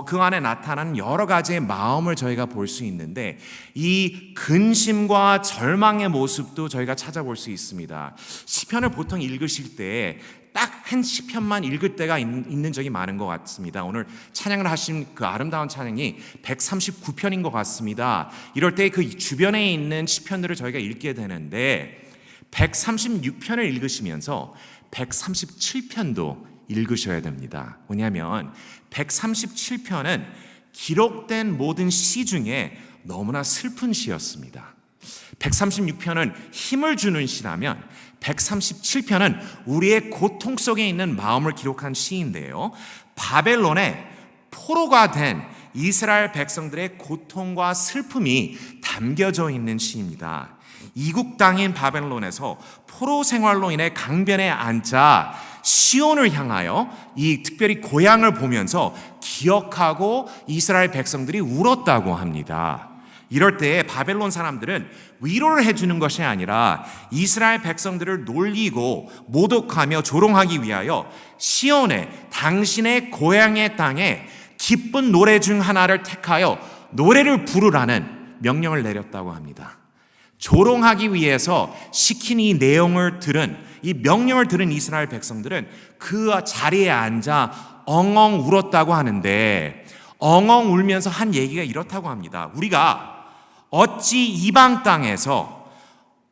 Speaker 4: 그 안에 나타나는 여러 가지의 마음을 저희가 볼 수 있는데 이 근심과 절망의 모습도 저희가 찾아볼 수 있습니다. 시편을 보통 읽으실 때 딱 한 시편만 읽을 때가 있는 적이 많은 것 같습니다. 오늘 찬양을 하신 그 아름다운 찬양이 139편인 것 같습니다. 이럴 때 그 주변에 있는 시편들을 저희가 읽게 되는데 136편을 읽으시면서 137편도 읽으셔야 됩니다. 왜냐하면 137편은 기록된 모든 시 중에 너무나 슬픈 시였습니다. 136편은 힘을 주는 시라면 137편은 우리의 고통 속에 있는 마음을 기록한 시인데요. 바벨론의 포로가 된 이스라엘 백성들의 고통과 슬픔이 담겨져 있는 시입니다. 이국 땅인 바벨론에서 포로 생활로 인해 강변에 앉아 시온을 향하여 이 특별히 고향을 보면서 기억하고 이스라엘 백성들이 울었다고 합니다. 이럴 때 바벨론 사람들은 위로를 해주는 것이 아니라 이스라엘 백성들을 놀리고 모독하며 조롱하기 위하여 시온에 당신의 고향의 땅에 기쁜 노래 중 하나를 택하여 노래를 부르라는 명령을 내렸다고 합니다. 조롱하기 위해서 시킨 이 내용을 들은 이 명령을 들은 이스라엘 백성들은 그 자리에 앉아 엉엉 울었다고 하는데 엉엉 울면서 한 얘기가 이렇다고 합니다. 우리가 어찌 이방 땅에서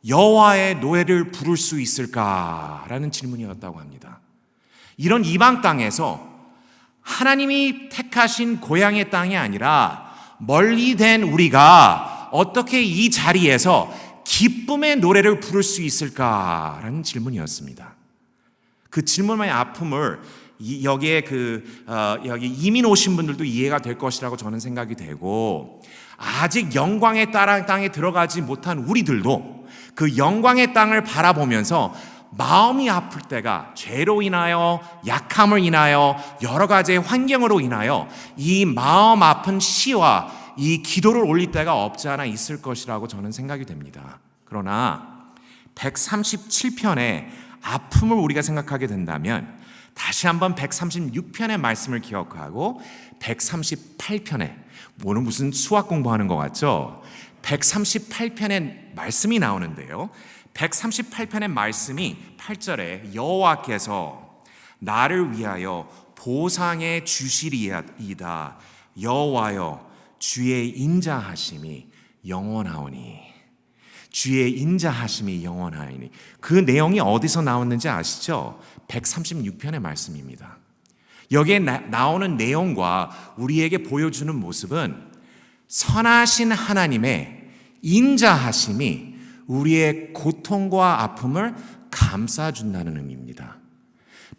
Speaker 4: 여호와의 노래를 부를 수 있을까라는 질문이었다고 합니다. 이런 이방 땅에서 하나님이 택하신 고향의 땅이 아니라 멀리 된 우리가 어떻게 이 자리에서 기쁨의 노래를 부를 수 있을까라는 질문이었습니다. 그 질문의 아픔을 여기에 여기 이민 오신 분들도 이해가 될 것이라고 저는 생각이 되고 아직 영광의 땅에 들어가지 못한 우리들도 그 영광의 땅을 바라보면서 마음이 아플 때가 죄로 인하여 약함을 인하여 여러 가지의 환경으로 인하여 이 마음 아픈 시와 이 기도를 올릴 때가 없지 않아 있을 것이라고 저는 생각이 됩니다. 그러나 137편의 아픔을 우리가 생각하게 된다면 다시 한번 136편의 말씀을 기억하고 138편에 오늘 무슨 수학 공부하는 것 같죠? 138편의 말씀이 나오는데요. 138편의 말씀이 8절에 여호와께서 나를 위하여 보상해 주시리이다. 여호와여 주의 인자하심이 영원하오니. 주의 인자하심이 영원하오니. 그 내용이 어디서 나왔는지 아시죠? 136편의 말씀입니다. 여기에 나오는 내용과 우리에게 보여주는 모습은 선하신 하나님의 인자하심이 우리의 고통과 아픔을 감싸준다는 의미입니다.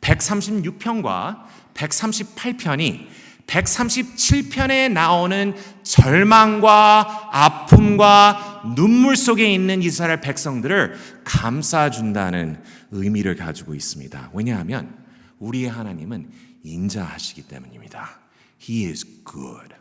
Speaker 4: 136편과 138편이 137편에 나오는 절망과 아픔과 눈물 속에 있는 이스라엘 백성들을 감싸준다는 의미를 가지고 있습니다. 왜냐하면 우리의 하나님은 인자하시기 때문입니다. He is good.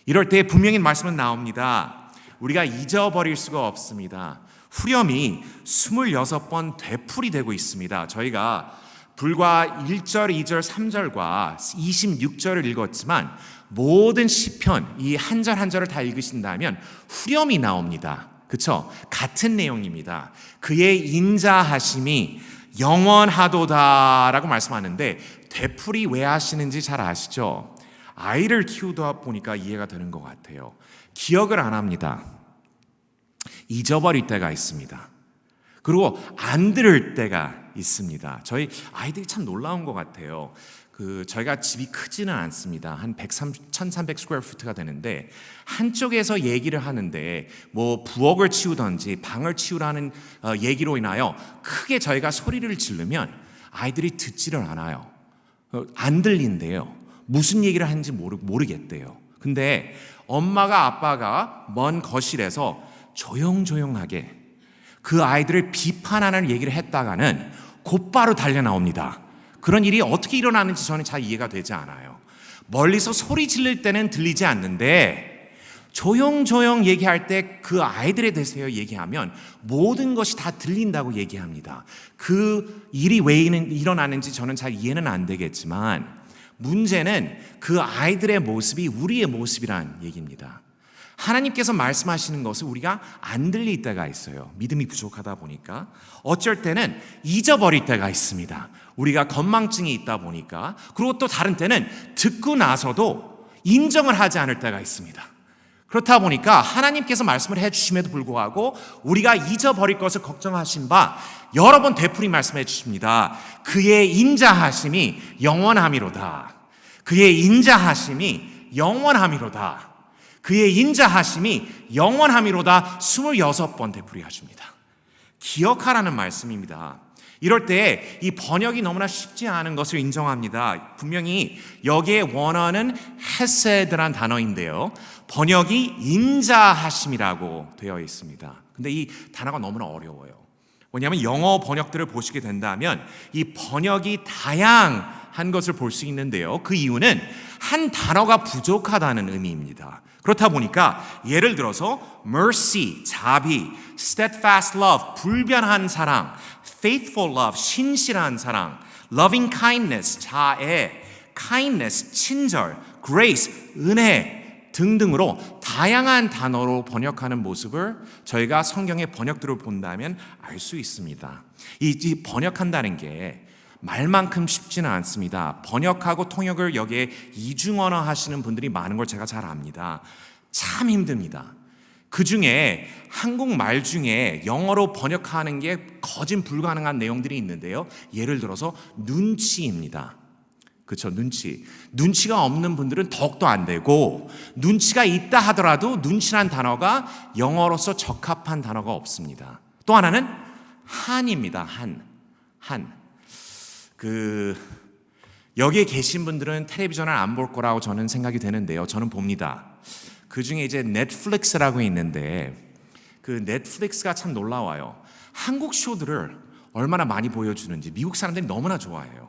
Speaker 4: 이럴 때 분명히 말씀은 나옵니다. 우리가 잊어버릴 수가 없습니다. 후렴이 26번 되풀이 되고 있습니다. 저희가 불과 1절, 2절, 3절과 26절을 읽었지만 모든 시편 이 한 절 한 절을 다 읽으신다면 후렴이 나옵니다. 그렇죠? 같은 내용입니다. 그의 인자하심이 영원하도다라고 말씀하는데 되풀이 왜 하시는지 잘 아시죠? 아이를 키우다 보니까 이해가 되는 것 같아요. 기억을 안 합니다. 잊어버릴 때가 있습니다. 그리고 안 들을 때가 있습니다. 저희 아이들이 참 놀라운 것 같아요. 저희가 집이 크지는 않습니다. 한 1300 스퀘어피트가 되는데 한쪽에서 얘기를 하는데 뭐 부엌을 치우든지 방을 치우라는 얘기로 인하여 크게 저희가 소리를 지르면 아이들이 듣지를 않아요. 안 들린대요. 무슨 얘기를 하는지 모르겠대요. 근데 엄마가 아빠가 먼 거실에서 조용조용하게 그 아이들을 비판하는 얘기를 했다가는 곧바로 달려 나옵니다. 그런 일이 어떻게 일어나는지 저는 잘 이해가 되지 않아요. 멀리서 소리 지를 때는 들리지 않는데 조용조용 얘기할 때 그 아이들에 대해서 얘기하면 모든 것이 다 들린다고 얘기합니다. 그 일이 왜 일어나는지 저는 잘 이해는 안 되겠지만 문제는 그 아이들의 모습이 우리의 모습이란 얘기입니다. 하나님께서 말씀하시는 것을 우리가 안 들릴 때가 있어요. 믿음이 부족하다 보니까 어쩔 때는 잊어버릴 때가 있습니다. 우리가 건망증이 있다 보니까. 그리고 또 다른 때는 듣고 나서도 인정을 하지 않을 때가 있습니다. 그렇다 보니까 하나님께서 말씀을 해주심에도 불구하고 우리가 잊어버릴 것을 걱정하신 바 여러 번 되풀이 말씀해 주십니다. 그의 인자하심이 영원함이로다. 그의 인자하심이 영원함이로다. 그의 인자하심이 영원함이로다 26번 되풀이 하십니다. 기억하라는 말씀입니다. 이럴 때 이 번역이 너무나 쉽지 않은 것을 인정합니다. 분명히 여기에 원어는 헤세드란 단어인데요. 번역이 인자하심이라고 되어 있습니다. 근데 이 단어가 너무나 어려워요. 왜냐하면 영어 번역들을 보시게 된다면 이 번역이 다양한 것을 볼 수 있는데요. 그 이유는 한 단어가 부족하다는 의미입니다. 그렇다 보니까 예를 들어서 mercy, 자비, steadfast love, 불변한 사랑, faithful love, 신실한 사랑, loving kindness, 자애, kindness, 친절, grace, 은혜 등등으로 다양한 단어로 번역하는 모습을 저희가 성경의 번역들을 본다면 알 수 있습니다. 이 번역한다는 게 말만큼 쉽지는 않습니다. 번역하고 통역을 여기에 이중언어 하시는 분들이 많은 걸 제가 잘 압니다. 참 힘듭니다. 그 중에 한국말 중에 영어로 번역하는 게 거진 불가능한 내용들이 있는데요. 예를 들어서 눈치입니다. 그렇죠? 눈치가 없는 분들은 더욱더 안 되고 눈치가 있다 하더라도 눈치란 단어가 영어로서 적합한 단어가 없습니다. 또 하나는 한입니다. 한. 여기에 계신 분들은 텔레비전을 안 볼 거라고 저는 생각이 되는데요. 저는 봅니다. 그 중에 이제 넷플릭스라고 있는데 그 넷플릭스가 참 놀라워요. 한국 쇼들을 얼마나 많이 보여주는지 미국 사람들이 너무나 좋아해요.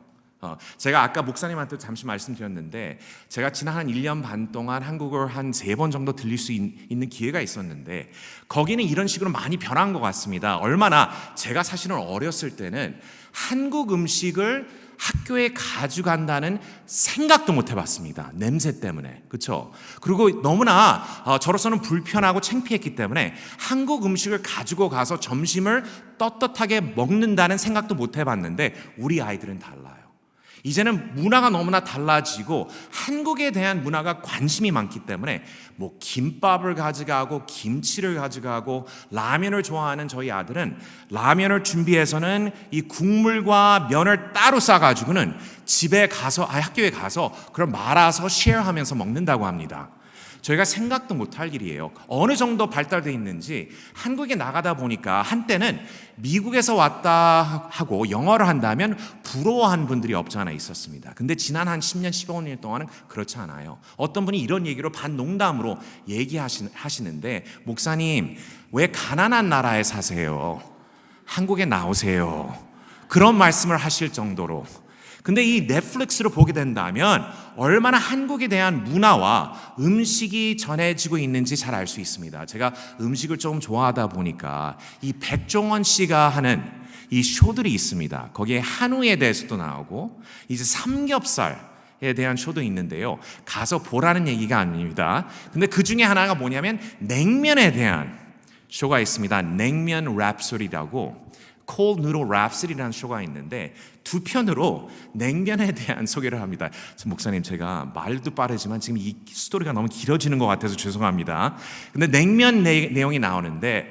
Speaker 4: 제가 아까 목사님한테 잠시 말씀드렸는데 제가 지난 한 1년 반 동안 한국을 한 3번 정도 들릴 수 있는 기회가 있었는데 거기는 이런 식으로 많이 변한 것 같습니다. 얼마나 제가 사실은 어렸을 때는 한국 음식을 학교에 가져간다는 생각도 못 해봤습니다. 냄새 때문에. 그렇죠? 그리고 너무나 저로서는 불편하고 창피했기 때문에 한국 음식을 가지고 가서 점심을 떳떳하게 먹는다는 생각도 못 해봤는데 우리 아이들은 달라요. 이제는 문화가 너무나 달라지고 한국에 대한 문화가 관심이 많기 때문에 뭐 김밥을 가져가고 김치를 가져가고 라면을 좋아하는 저희 아들은 라면을 준비해서는 이 국물과 면을 따로 싸가지고는 집에 가서 학교에 가서 그걸 말아서 쉐어하면서 먹는다고 합니다. 저희가 생각도 못할 일이에요. 어느 정도 발달되어 있는지 한국에 나가다 보니까 한때는 미국에서 왔다 하고 영어를 한다면 부러워하는 분들이 없지 않아 있었습니다. 근데 지난 한 10년, 15년 동안은 그렇지 않아요. 어떤 분이 이런 얘기로 반농담으로 얘기하시는데 목사님 왜 가난한 나라에 사세요? 한국에 나오세요. 그런 말씀을 하실 정도로. 근데 이 넷플릭스를 보게 된다면 얼마나 한국에 대한 문화와 음식이 전해지고 있는지 잘 알 수 있습니다. 제가 음식을 좀 좋아하다 보니까 이 백종원 씨가 하는 이 쇼들이 있습니다. 거기에 한우에 대해서도 나오고 이제 삼겹살에 대한 쇼도 있는데요. 가서 보라는 얘기가 아닙니다. 근데 그 중에 하나가 뭐냐면 냉면에 대한 쇼가 있습니다. 냉면 랩소디라고 Cold Noodle Rhapsody라는 쇼가 있는데 두 편으로 냉면에 대한 소개를 합니다. 목사님 제가 말도 빠르지만 지금 이 스토리가 너무 길어지는 것 같아서 죄송합니다. 근데 냉면 내용이 나오는데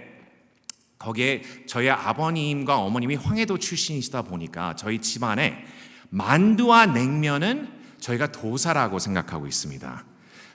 Speaker 4: 거기에 저희 아버님과 어머님이 황해도 출신이시다 보니까 저희 집안에 만두와 냉면은 저희가 도사라고 생각하고 있습니다.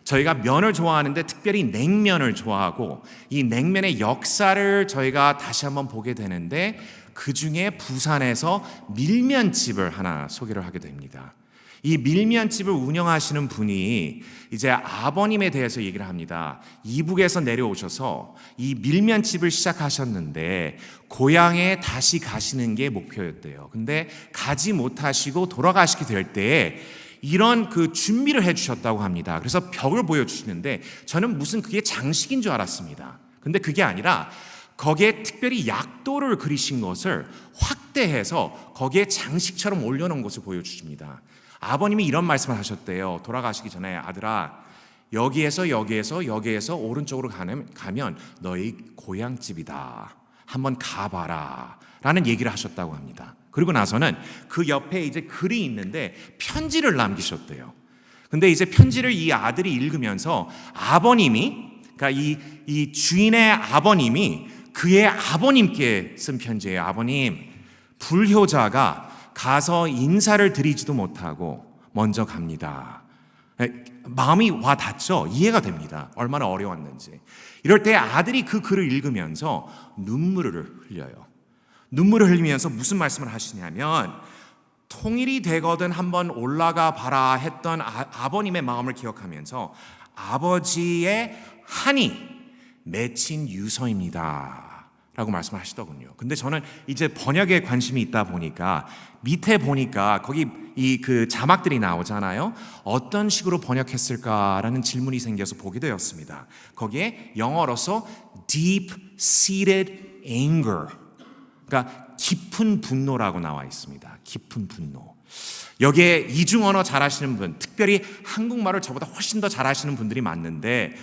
Speaker 4: 저희가 면을 좋아하는데 특별히 냉면을 좋아하고 이 냉면의 역사를 저희가 다시 한번 보게 되는데 그 중에 부산에서 밀면집을 하나 소개를 하게 됩니다. 이 밀면집을 운영하시는 분이 이제 아버님에 대해서 얘기를 합니다. 이북에서 내려오셔서 이 밀면집을 시작하셨는데 고향에 다시 가시는 게 목표였대요. 근데 가지 못하시고 돌아가시게 될 때 이런 그 준비를 해주셨다고 합니다. 그래서 벽을 보여주시는데 저는 무슨 그게 장식인 줄 알았습니다. 근데 그게 아니라 거기에 특별히 약도를 그리신 것을 확대해서 거기에 장식처럼 올려놓은 것을 보여주십니다. 아버님이 이런 말씀을 하셨대요. 돌아가시기 전에 아들아 여기에서 오른쪽으로 가면 너희 고향집이다. 한번 가봐라 라는 얘기를 하셨다고 합니다. 그리고 나서는 그 옆에 이제 글이 있는데 편지를 남기셨대요. 근데 이제 편지를 이 아들이 읽으면서 아버님이 그러니까 이 주인의 아버님이 그의 아버님께 쓴 편지예요. 아버님, 불효자가 가서 인사를 드리지도 못하고 먼저 갑니다. 마음이 와 닿죠? 이해가 됩니다. 얼마나 어려웠는지. 이럴 때 아들이 그 글을 읽으면서 눈물을 흘려요. 눈물을 흘리면서 무슨 말씀을 하시냐면 통일이 되거든 한번 올라가 봐라 했던 아버님의 마음을 기억하면서 아버지의 한이 맺힌 유서입니다 라고 말씀을 하시더군요. 근데 저는 이제 번역에 관심이 있다 보니까 밑에 보니까 거기 그 자막들이 나오잖아요. 어떤 식으로 번역했을까라는 질문이 생겨서 보게 되었습니다. 거기에 영어로서 deep-seated anger, 그러니까 깊은 분노라고 나와 있습니다. 깊은 분노. 여기에 이중 언어 잘하시는 분, 특별히 한국말을 저보다 훨씬 더 잘하시는 분들이 많은데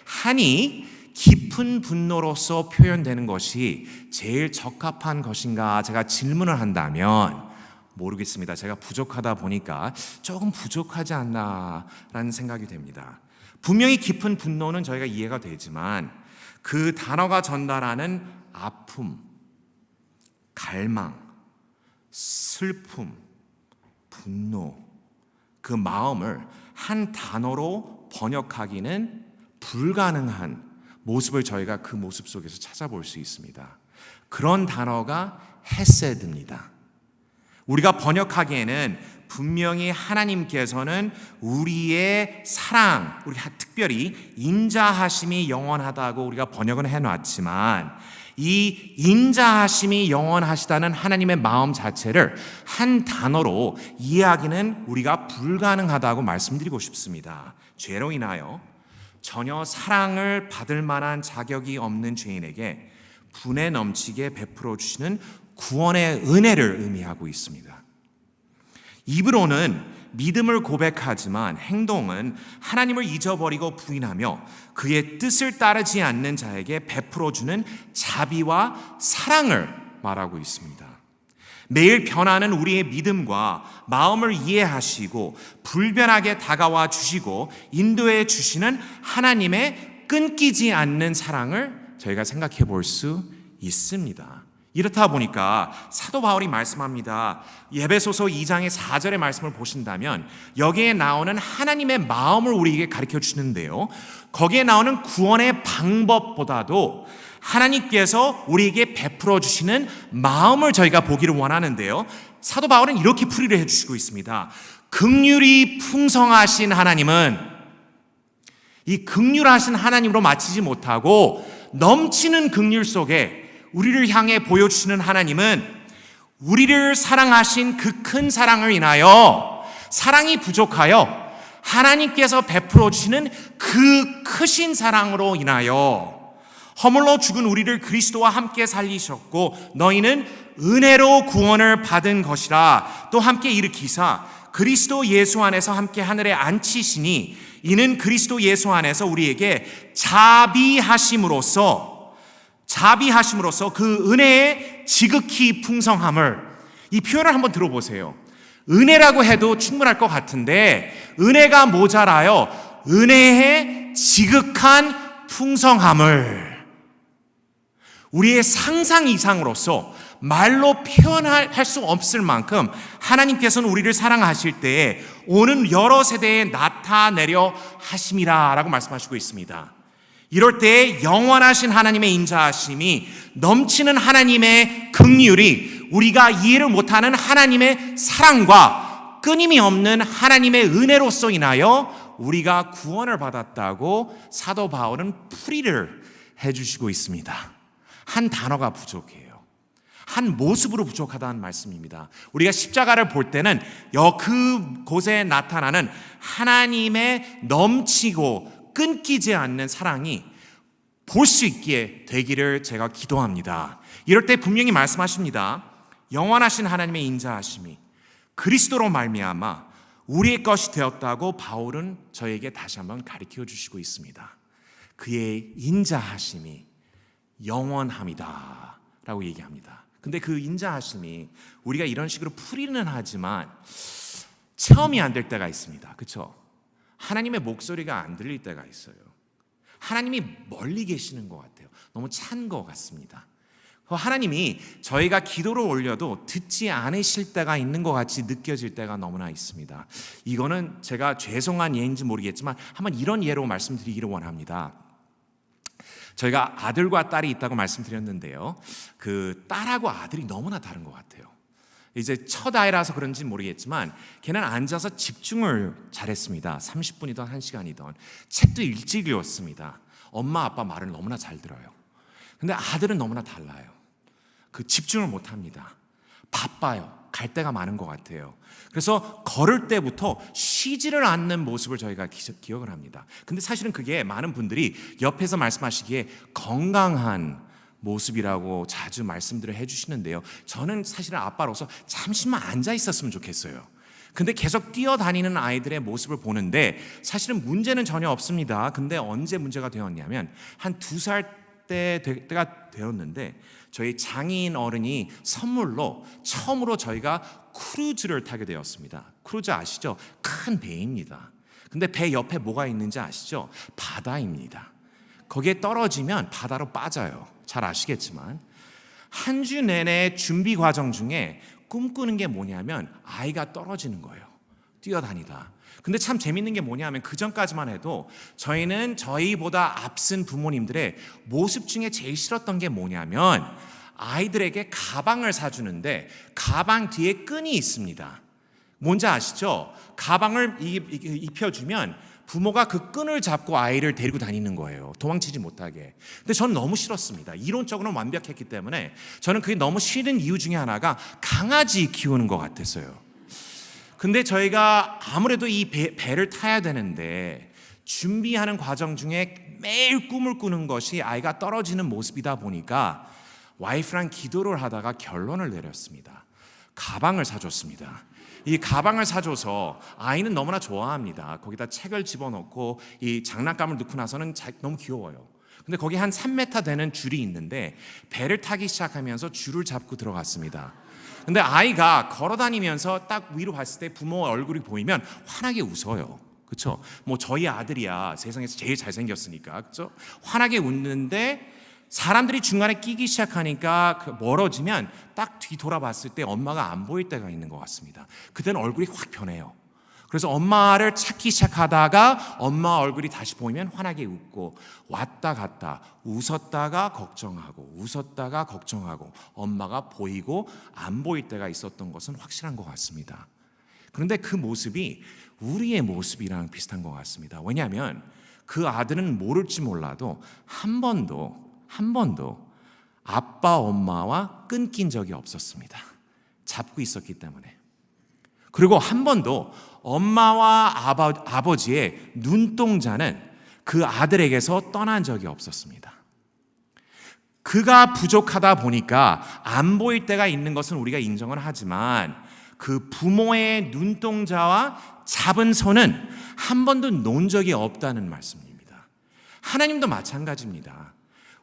Speaker 4: 한이 깊은 분노로서 표현되는 것이 제일 적합한 것인가 제가 질문을 한다면 모르겠습니다. 제가 부족하다 보니까 조금 부족하지 않나라는 생각이 됩니다. 분명히 깊은 분노는 저희가 이해가 되지만 그 단어가 전달하는 아픔, 갈망, 슬픔, 분노, 그 마음을 한 단어로 번역하기는 불가능한 모습을 저희가 그 모습 속에서 찾아볼 수 있습니다. 그런 단어가 헤세드입니다. 우리가 번역하기에는 분명히 하나님께서는 우리의 사랑, 우리 특별히 인자하심이 영원하다고 우리가 번역은 해놨지만 이 인자하심이 영원하시다는 하나님의 마음 자체를 한 단어로 이해하기는 우리가 불가능하다고 말씀드리고 싶습니다. 죄로 인하여 전혀 사랑을 받을 만한 자격이 없는 죄인에게 분에 넘치게 베풀어 주시는 구원의 은혜를 의미하고 있습니다. 입으로는 믿음을 고백하지만 행동은 하나님을 잊어버리고 부인하며 그의 뜻을 따르지 않는 자에게 베풀어 주는 자비와 사랑을 말하고 있습니다. 매일 변하는 우리의 믿음과 마음을 이해하시고 불변하게 다가와 주시고 인도해 주시는 하나님의 끊기지 않는 사랑을 저희가 생각해 볼 수 있습니다. 이렇다 보니까 사도 바울이 말씀합니다. 에베소서 2장의 4절의 말씀을 보신다면 여기에 나오는 하나님의 마음을 우리에게 가르쳐 주시는데요. 거기에 나오는 구원의 방법보다도 하나님께서 우리에게 베풀어 주시는 마음을 저희가 보기를 원하는데요. 사도 바울은 이렇게 풀이를 해주시고 있습니다. 긍휼이 풍성하신 하나님은 이 긍휼하신 하나님으로 마치지 못하고 넘치는 긍휼 속에 우리를 향해 보여주시는 하나님은 우리를 사랑하신 그 큰 사랑을 인하여 사랑이 부족하여 하나님께서 베풀어 주시는 그 크신 사랑으로 인하여 허물로 죽은 우리를 그리스도와 함께 살리셨고 너희는 은혜로 구원을 받은 것이라 또 함께 일으키사 그리스도 예수 안에서 함께 하늘에 앉히시니 이는 그리스도 예수 안에서 우리에게 자비하심으로써 그 은혜의 지극히 풍성함을, 이 표현을 한번 들어보세요. 은혜라고 해도 충분할 것 같은데 은혜가 모자라요. 은혜의 지극한 풍성함을 우리의 상상 이상으로서 말로 표현할 수 없을 만큼 하나님께서는 우리를 사랑하실 때에 오는 여러 세대에 나타내려 하심이라 라고 말씀하시고 있습니다. 이럴 때 영원하신 하나님의 인자하심이, 넘치는 하나님의 긍휼이 우리가 이해를 못하는 하나님의 사랑과 끊임이 없는 하나님의 은혜로서 인하여 우리가 구원을 받았다고 사도 바울은 풀이를 해주시고 있습니다. 한 단어가 부족해요. 한 모습으로 부족하다는 말씀입니다. 우리가 십자가를 볼 때는 그곳에 나타나는 하나님의 넘치고 끊기지 않는 사랑이 볼 수 있게 되기를 제가 기도합니다. 이럴 때 분명히 말씀하십니다. 영원하신 하나님의 인자하심이 그리스도로 말미암아 우리의 것이 되었다고 바울은 저에게 다시 한번 가르쳐 주시고 있습니다. 그의 인자하심이 영원함이다 라고 얘기합니다. 근데 그 인자하심이 우리가 이런 식으로 풀이는 하지만 체험이 안 될 때가 있습니다. 그렇죠? 하나님의 목소리가 안 들릴 때가 있어요. 하나님이 멀리 계시는 것 같아요. 너무 찬 것 같습니다. 하나님이 저희가 기도를 올려도 듣지 않으실 때가 있는 것 같이 느껴질 때가 너무나 있습니다. 이거는 제가 죄송한 예인지 모르겠지만 한번 이런 예로 말씀드리기를 원합니다. 저희가 아들과 딸이 있다고 말씀드렸는데요. 그 딸하고 아들이 너무나 다른 것 같아요. 이제 첫 아이라서 그런지 모르겠지만 걔는 앉아서 집중을 잘했습니다. 30분이든 1시간이든 책도 일찍 읽었습니다. 엄마 아빠 말을 너무나 잘 들어요. 근데 아들은 너무나 달라요. 그 집중을 못합니다. 바빠요. 갈 데가 많은 것 같아요. 그래서 걸을 때부터 쉬지를 않는 모습을 저희가 기억을 합니다. 근데 사실은 그게 많은 분들이 옆에서 말씀하시기에 건강한 모습이라고 자주 말씀들을 해주시는데요. 저는 사실은 아빠로서 잠시만 앉아 있었으면 좋겠어요. 근데 계속 뛰어다니는 아이들의 모습을 보는데 사실은 문제는 전혀 없습니다. 근데 언제 문제가 되었냐면 한 2살 때가 되었는데 저희 장인 어른이 선물로 처음으로 저희가 크루즈를 타게 되었습니다. 크루즈 아시죠? 큰 배입니다. 근데 배 옆에 뭐가 있는지 아시죠? 바다입니다. 거기에 떨어지면 바다로 빠져요. 잘 아시겠지만 한 주 내내 준비 과정 중에 꿈꾸는 게 뭐냐면 아이가 떨어지는 거예요. 뛰어다니다. 근데 참 재밌는 게 뭐냐면 그 전까지만 해도 저희는 저희보다 앞선 부모님들의 모습 중에 제일 싫었던 게 뭐냐면 아이들에게 가방을 사주는데 가방 뒤에 끈이 있습니다. 뭔지 아시죠? 가방을 입혀주면 부모가 그 끈을 잡고 아이를 데리고 다니는 거예요. 도망치지 못하게. 근데 저는 너무 싫었습니다. 이론적으로는 완벽했기 때문에 저는 그게 너무 싫은 이유 중에 하나가 강아지 키우는 것 같았어요. 근데 저희가 아무래도 이 배를 타야 되는데 준비하는 과정 중에 매일 꿈을 꾸는 것이 아이가 떨어지는 모습이다 보니까 와이프랑 기도를 하다가 결론을 내렸습니다. 가방을 사줬습니다. 이 가방을 사줘서 아이는 너무나 좋아합니다. 거기다 책을 집어넣고 이 장난감을 넣고 나서는 너무 귀여워요. 근데 거기 한 3m 되는 줄이 있는데 배를 타기 시작하면서 줄을 잡고 들어갔습니다. 근데 아이가 걸어다니면서 딱 위로 봤을 때 부모 얼굴이 보이면 환하게 웃어요. 그렇죠? 뭐 저희 아들이야 세상에서 제일 잘생겼으니까. 그렇죠? 환하게 웃는데 사람들이 중간에 끼기 시작하니까 멀어지면 딱 뒤돌아봤을 때 엄마가 안 보일 때가 있는 것 같습니다. 그때는 얼굴이 확 변해요. 그래서 엄마를 찾기 시작하다가 엄마 얼굴이 다시 보이면 환하게 웃고 왔다 갔다 웃었다가 걱정하고 웃었다가 걱정하고 엄마가 보이고 안 보일 때가 있었던 것은 확실한 것 같습니다. 그런데 그 모습이 우리의 모습이랑 비슷한 것 같습니다. 왜냐하면 그 아들은 모를지 몰라도 한 번도 아빠 엄마와 끊긴 적이 없었습니다. 잡고 있었기 때문에. 그리고 한 번도 엄마와 아버지의 눈동자는 그 아들에게서 떠난 적이 없었습니다. 그가 부족하다 보니까 안 보일 때가 있는 것은 우리가 인정을 하지만 그 부모의 눈동자와 잡은 손은 한 번도 놓은 적이 없다는 말씀입니다. 하나님도 마찬가지입니다.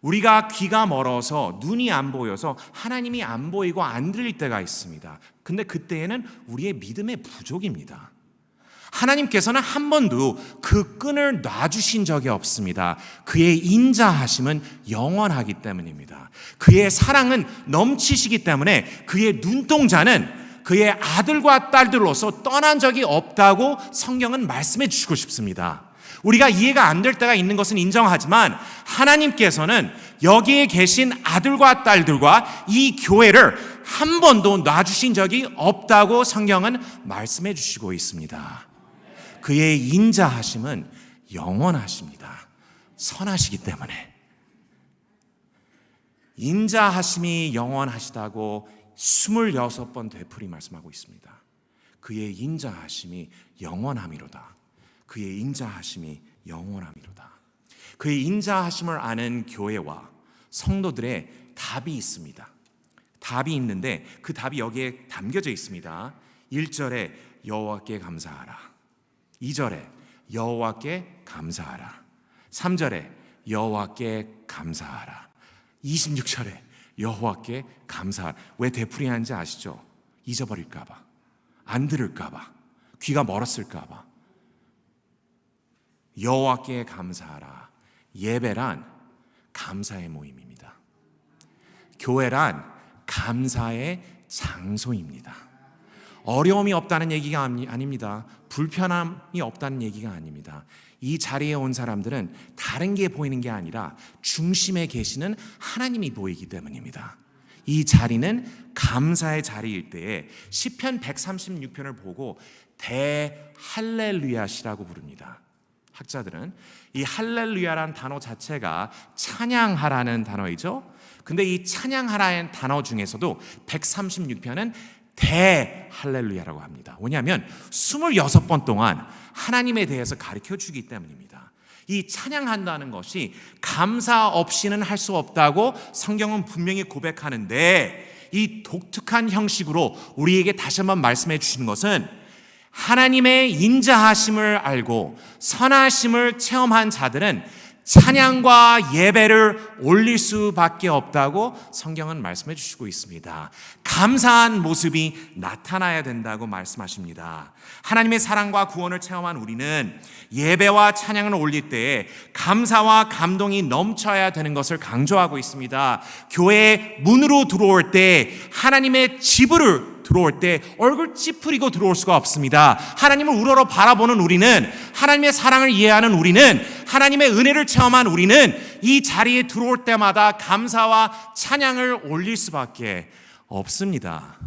Speaker 4: 우리가 귀가 멀어서 눈이 안 보여서 하나님이 안 보이고 안 들릴 때가 있습니다. 근데 그때에는 우리의 믿음의 부족입니다. 하나님께서는 한 번도 그 끈을 놔주신 적이 없습니다. 그의 인자하심은 영원하기 때문입니다. 그의 사랑은 넘치시기 때문에 그의 눈동자는 그의 아들과 딸들로서 떠난 적이 없다고 성경은 말씀해 주시고 싶습니다. 우리가 이해가 안 될 때가 있는 것은 인정하지만 하나님께서는 여기에 계신 아들과 딸들과 이 교회를 한 번도 놔주신 적이 없다고 성경은 말씀해 주시고 있습니다. 그의 인자하심은 영원하십니다. 선하시기 때문에. 인자하심이 영원하시다고 26번 되풀이 말씀하고 있습니다. 그의 인자하심이 영원함이로다. 그의 인자하심이 영원함이로다. 그의 인자하심을 아는 교회와 성도들의 답이 있습니다. 답이 있는데 그 답이 여기에 담겨져 있습니다. 1절에 여호와께 감사하라. 2절에 여호와께 감사하라. 3절에 여호와께 감사하라. 26절에 여호와께 감사하라. 왜 되풀이하는지 아시죠? 잊어버릴까 봐, 안 들을까 봐, 귀가 멀었을까 봐. 여호와께 감사하라. 예배란 감사의 모임입니다. 교회란 감사의 장소입니다. 어려움이 없다는 얘기가 아닙니다. 불편함이 없다는 얘기가 아닙니다. 이 자리에 온 사람들은 다른 게 보이는 게 아니라 중심에 계시는 하나님이 보이기 때문입니다. 이 자리는 감사의 자리일 때에 시편 136편을 보고 대할렐루야시라고 부릅니다. 학자들은 이 할렐루야라는 단어 자체가 찬양하라는 단어이죠. 근데 이 찬양하라는 단어 중에서도 136편은 대할렐루야라고 합니다. 왜냐하면 26번 동안 하나님에 대해서 가르쳐 주기 때문입니다. 이 찬양한다는 것이 감사 없이는 할 수 없다고 성경은 분명히 고백하는데, 이 독특한 형식으로 우리에게 다시 한번 말씀해 주시는 것은 하나님의 인자하심을 알고 선하심을 체험한 자들은 찬양과 예배를 올릴 수밖에 없다고 성경은 말씀해 주시고 있습니다. 감사한 모습이 나타나야 된다고 말씀하십니다. 하나님의 사랑과 구원을 체험한 우리는 예배와 찬양을 올릴 때에 감사와 감동이 넘쳐야 되는 것을 강조하고 있습니다. 교회 문으로 들어올 때, 하나님의 집으로 들어올 때 얼굴 찌푸리고 들어올 수가 없습니다. 하나님을 우러러 바라보는 우리는, 하나님의 사랑을 이해하는 우리는, 하나님의 은혜를 체험한 우리는 이 자리에 들어올 때마다 감사와 찬양을 올릴 수밖에 없습니다.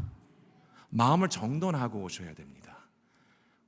Speaker 4: 마음을 정돈하고 오셔야 됩니다.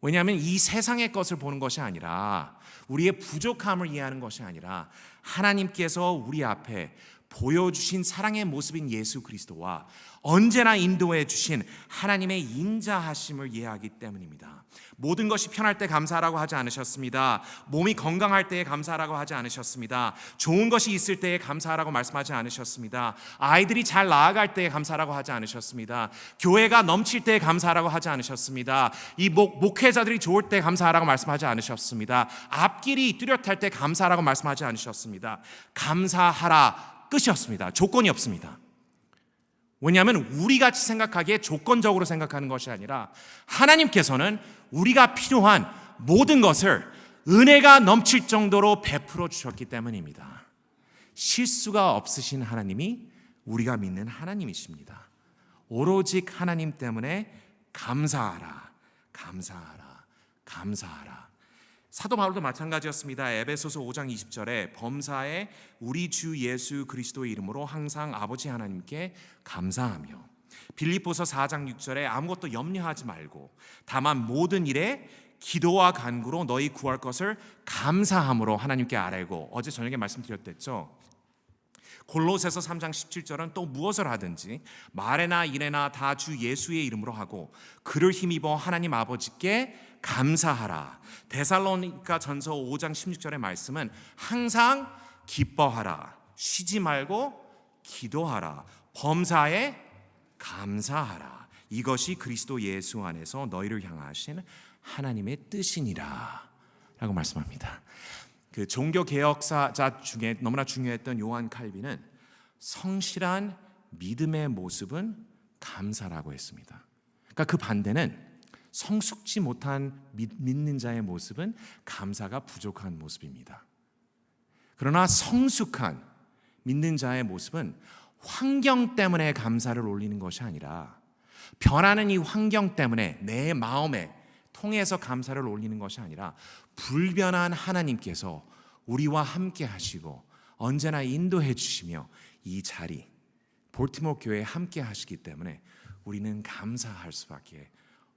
Speaker 4: 왜냐하면 이 세상의 것을 보는 것이 아니라, 우리의 부족함을 이해하는 것이 아니라 하나님께서 우리 앞에 보여주신 사랑의 모습인 예수 그리스도와 언제나 인도해 주신 하나님의 인자하심을 이해하기 때문입니다. 모든 것이 편할 때 감사하라고 하지 않으셨습니다. 몸이 건강할 때에 감사하라고 하지 않으셨습니다. 좋은 것이 있을 때에 감사하라고 말씀하지 않으셨습니다. 아이들이 잘 나아갈 때에 감사하라고 하지 않으셨습니다. 교회가 넘칠 때에 감사하라고 하지 않으셨습니다. 이 목회자들이 좋을 때 감사하라고 말씀하지 않으셨습니다. 앞길이 뚜렷할 때 감사하라고 말씀하지 않으셨습니다. 감사하라 끝이었습니다. 조건이 없습니다. 왜냐하면 우리같이 생각하기에 조건적으로 생각하는 것이 아니라 하나님께서는 우리가 필요한 모든 것을 은혜가 넘칠 정도로 베풀어 주셨기 때문입니다. 실수가 없으신 하나님이 우리가 믿는 하나님이십니다. 오로지 하나님 때문에 감사하라, 감사하라, 감사하라. 사도 바울도 마찬가지였습니다. 에베소서 5장 20절에 범사에 우리 주 예수 그리스도의 이름으로 항상 아버지 하나님께 감사하며, 빌립보서 4장 6절에 아무것도 염려하지 말고 다만 모든 일에 기도와 간구로 너희 구할 것을 감사함으로 하나님께 아뢰고, 어제 저녁에 말씀드렸댔죠. 골로새서 3장 17절은 또 무엇을 하든지 말에나 일에나 다 주 예수의 이름으로 하고 그를 힘입어 하나님 아버지께 감사하라. 데살로니가 전서 5장 16절의 말씀은 항상 기뻐하라, 쉬지 말고 기도하라, 범사에 감사하라. 이것이 그리스도 예수 안에서 너희를 향하신 하나님의 뜻이니라 라고 말씀합니다. 그 종교 개혁사자 중에 너무나 중요했던 요한 칼빈은 성실한 믿음의 모습은 감사라고 했습니다. 그러니까 그 반대는 성숙지 못한 믿는 자의 모습은 감사가 부족한 모습입니다. 그러나 성숙한 믿는 자의 모습은 환경 때문에 감사를 올리는 것이 아니라 변하는 이 환경 때문에 내 마음에 통해서 감사를 올리는 것이 아니라 불변한 하나님께서 우리와 함께 하시고 언제나 인도해 주시며 이 자리 볼티모어 교회에 함께 하시기 때문에 우리는 감사할 수밖에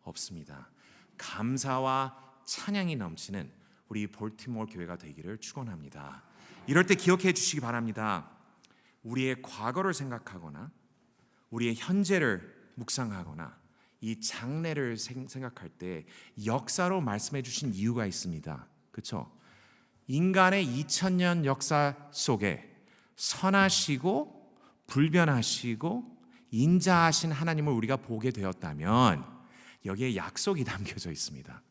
Speaker 4: 없습니다. 감사와 찬양이 넘치는 우리 볼티모어 교회가 되기를 축원합니다. 이럴 때 기억해 주시기 바랍니다. 우리의 과거를 생각하거나 우리의 현재를 묵상하거나 이 장래를 생각할 때 역사로 말씀해 주신 이유가 있습니다. 그렇죠? 인간의 2000년 역사 속에 선하시고 불변하시고 인자하신 하나님을 우리가 보게 되었다면 여기에 약속이 담겨져 있습니다.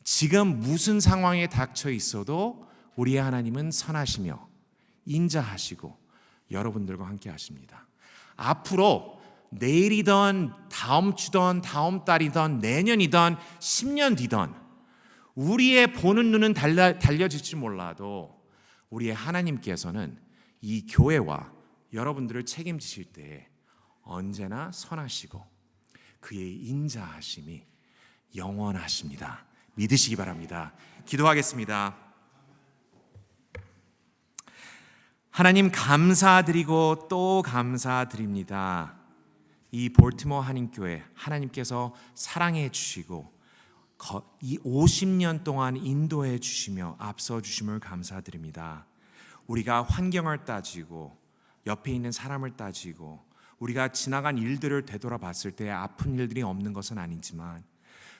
Speaker 4: 지금 무슨 상황에 닥쳐 있어도 우리의 하나님은 선하시며 인자하시고 여러분들과 함께 하십니다. 앞으로 내일이든 다음 주든 다음 달이든 내년이든 10년 뒤든 우리의 보는 눈은 달려질지 몰라도 우리의 하나님께서는 이 교회와 여러분들을 책임지실 때에 언제나 선하시고 그의 인자하심이 영원하십니다. 믿으시기 바랍니다. 기도하겠습니다. 하나님 감사드리고 또 감사드립니다. 이 볼티모어 한인교회 하나님께서 사랑해 주시고 이 50년 동안 인도해 주시며 앞서 주심을 감사드립니다. 우리가 환경을 따지고 옆에 있는 사람을 따지고 우리가 지나간 일들을 되돌아봤을 때 아픈 일들이 없는 것은 아니지만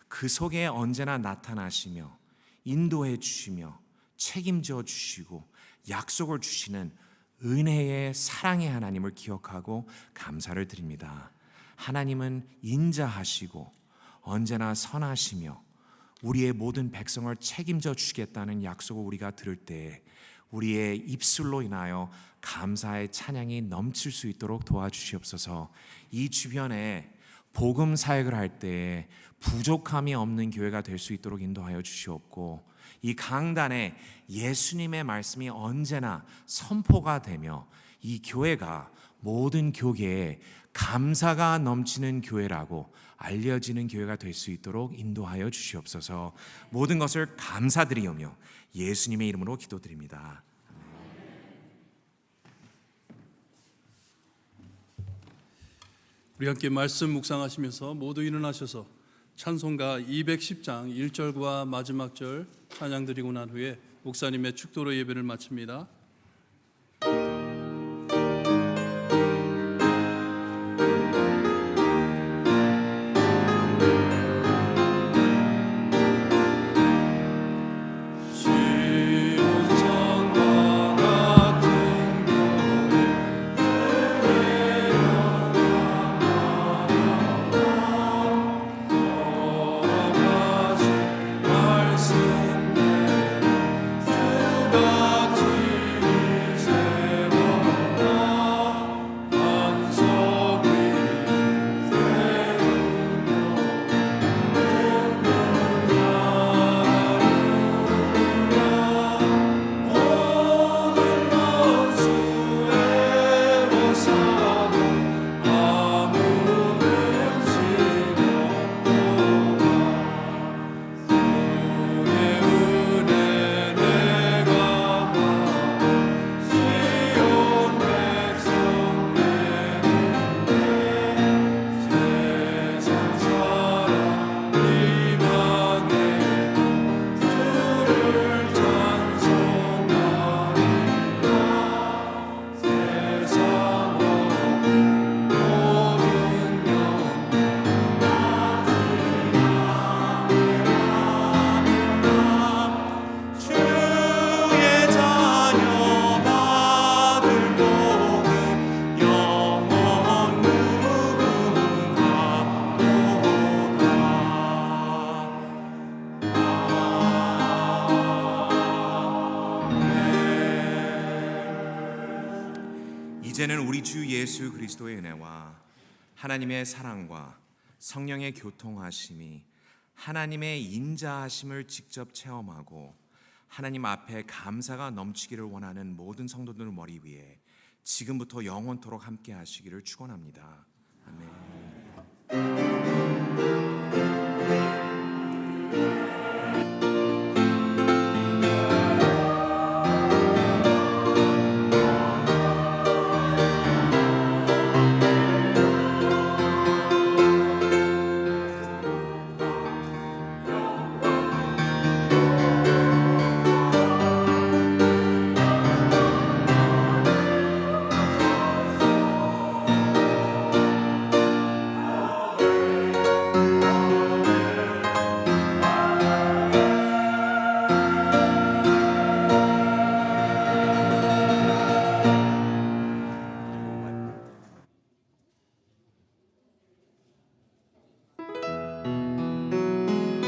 Speaker 4: 그 속에 언제나 나타나시며 인도해 주시며 책임져 주시고 약속을 주시는 은혜의 사랑의 하나님을 기억하고 감사를 드립니다. 하나님은 인자하시고 언제나 선하시며 우리의 모든 백성을 책임져 주시겠다는 약속을 우리가 들을 때 우리의 입술로 인하여 감사의 찬양이 넘칠 수 있도록 도와주시옵소서. 이 주변에 복음 사역을 할 때 부족함이 없는 교회가 될 수 있도록 인도하여 주시옵고 이 강단에 예수님의 말씀이 언제나 선포가 되며 이 교회가 모든 교계에 감사가 넘치는 교회라고 알려지는 교회가 될 수 있도록 인도하여 주시옵소서. 모든 것을 감사드리오며 예수님의 이름으로 기도드립니다.
Speaker 2: 우리 함께 말씀 묵상하시면서 모두 일어나셔서 찬송가 210장 1절과 마지막 절 찬양 드리고 난 후에 목사님의 축도로 예배를 마칩니다.
Speaker 4: 이제는 우리 주 예수 그리스도의 은혜와 하나님의 사랑과 성령의 교통하심이 하나님의 인자하심을 직접 체험하고 하나님 앞에 감사가 넘치기를 원하는 모든 성도들 머리 위에 지금부터 영원토록 함께 하시기를 축원합니다. 아멘.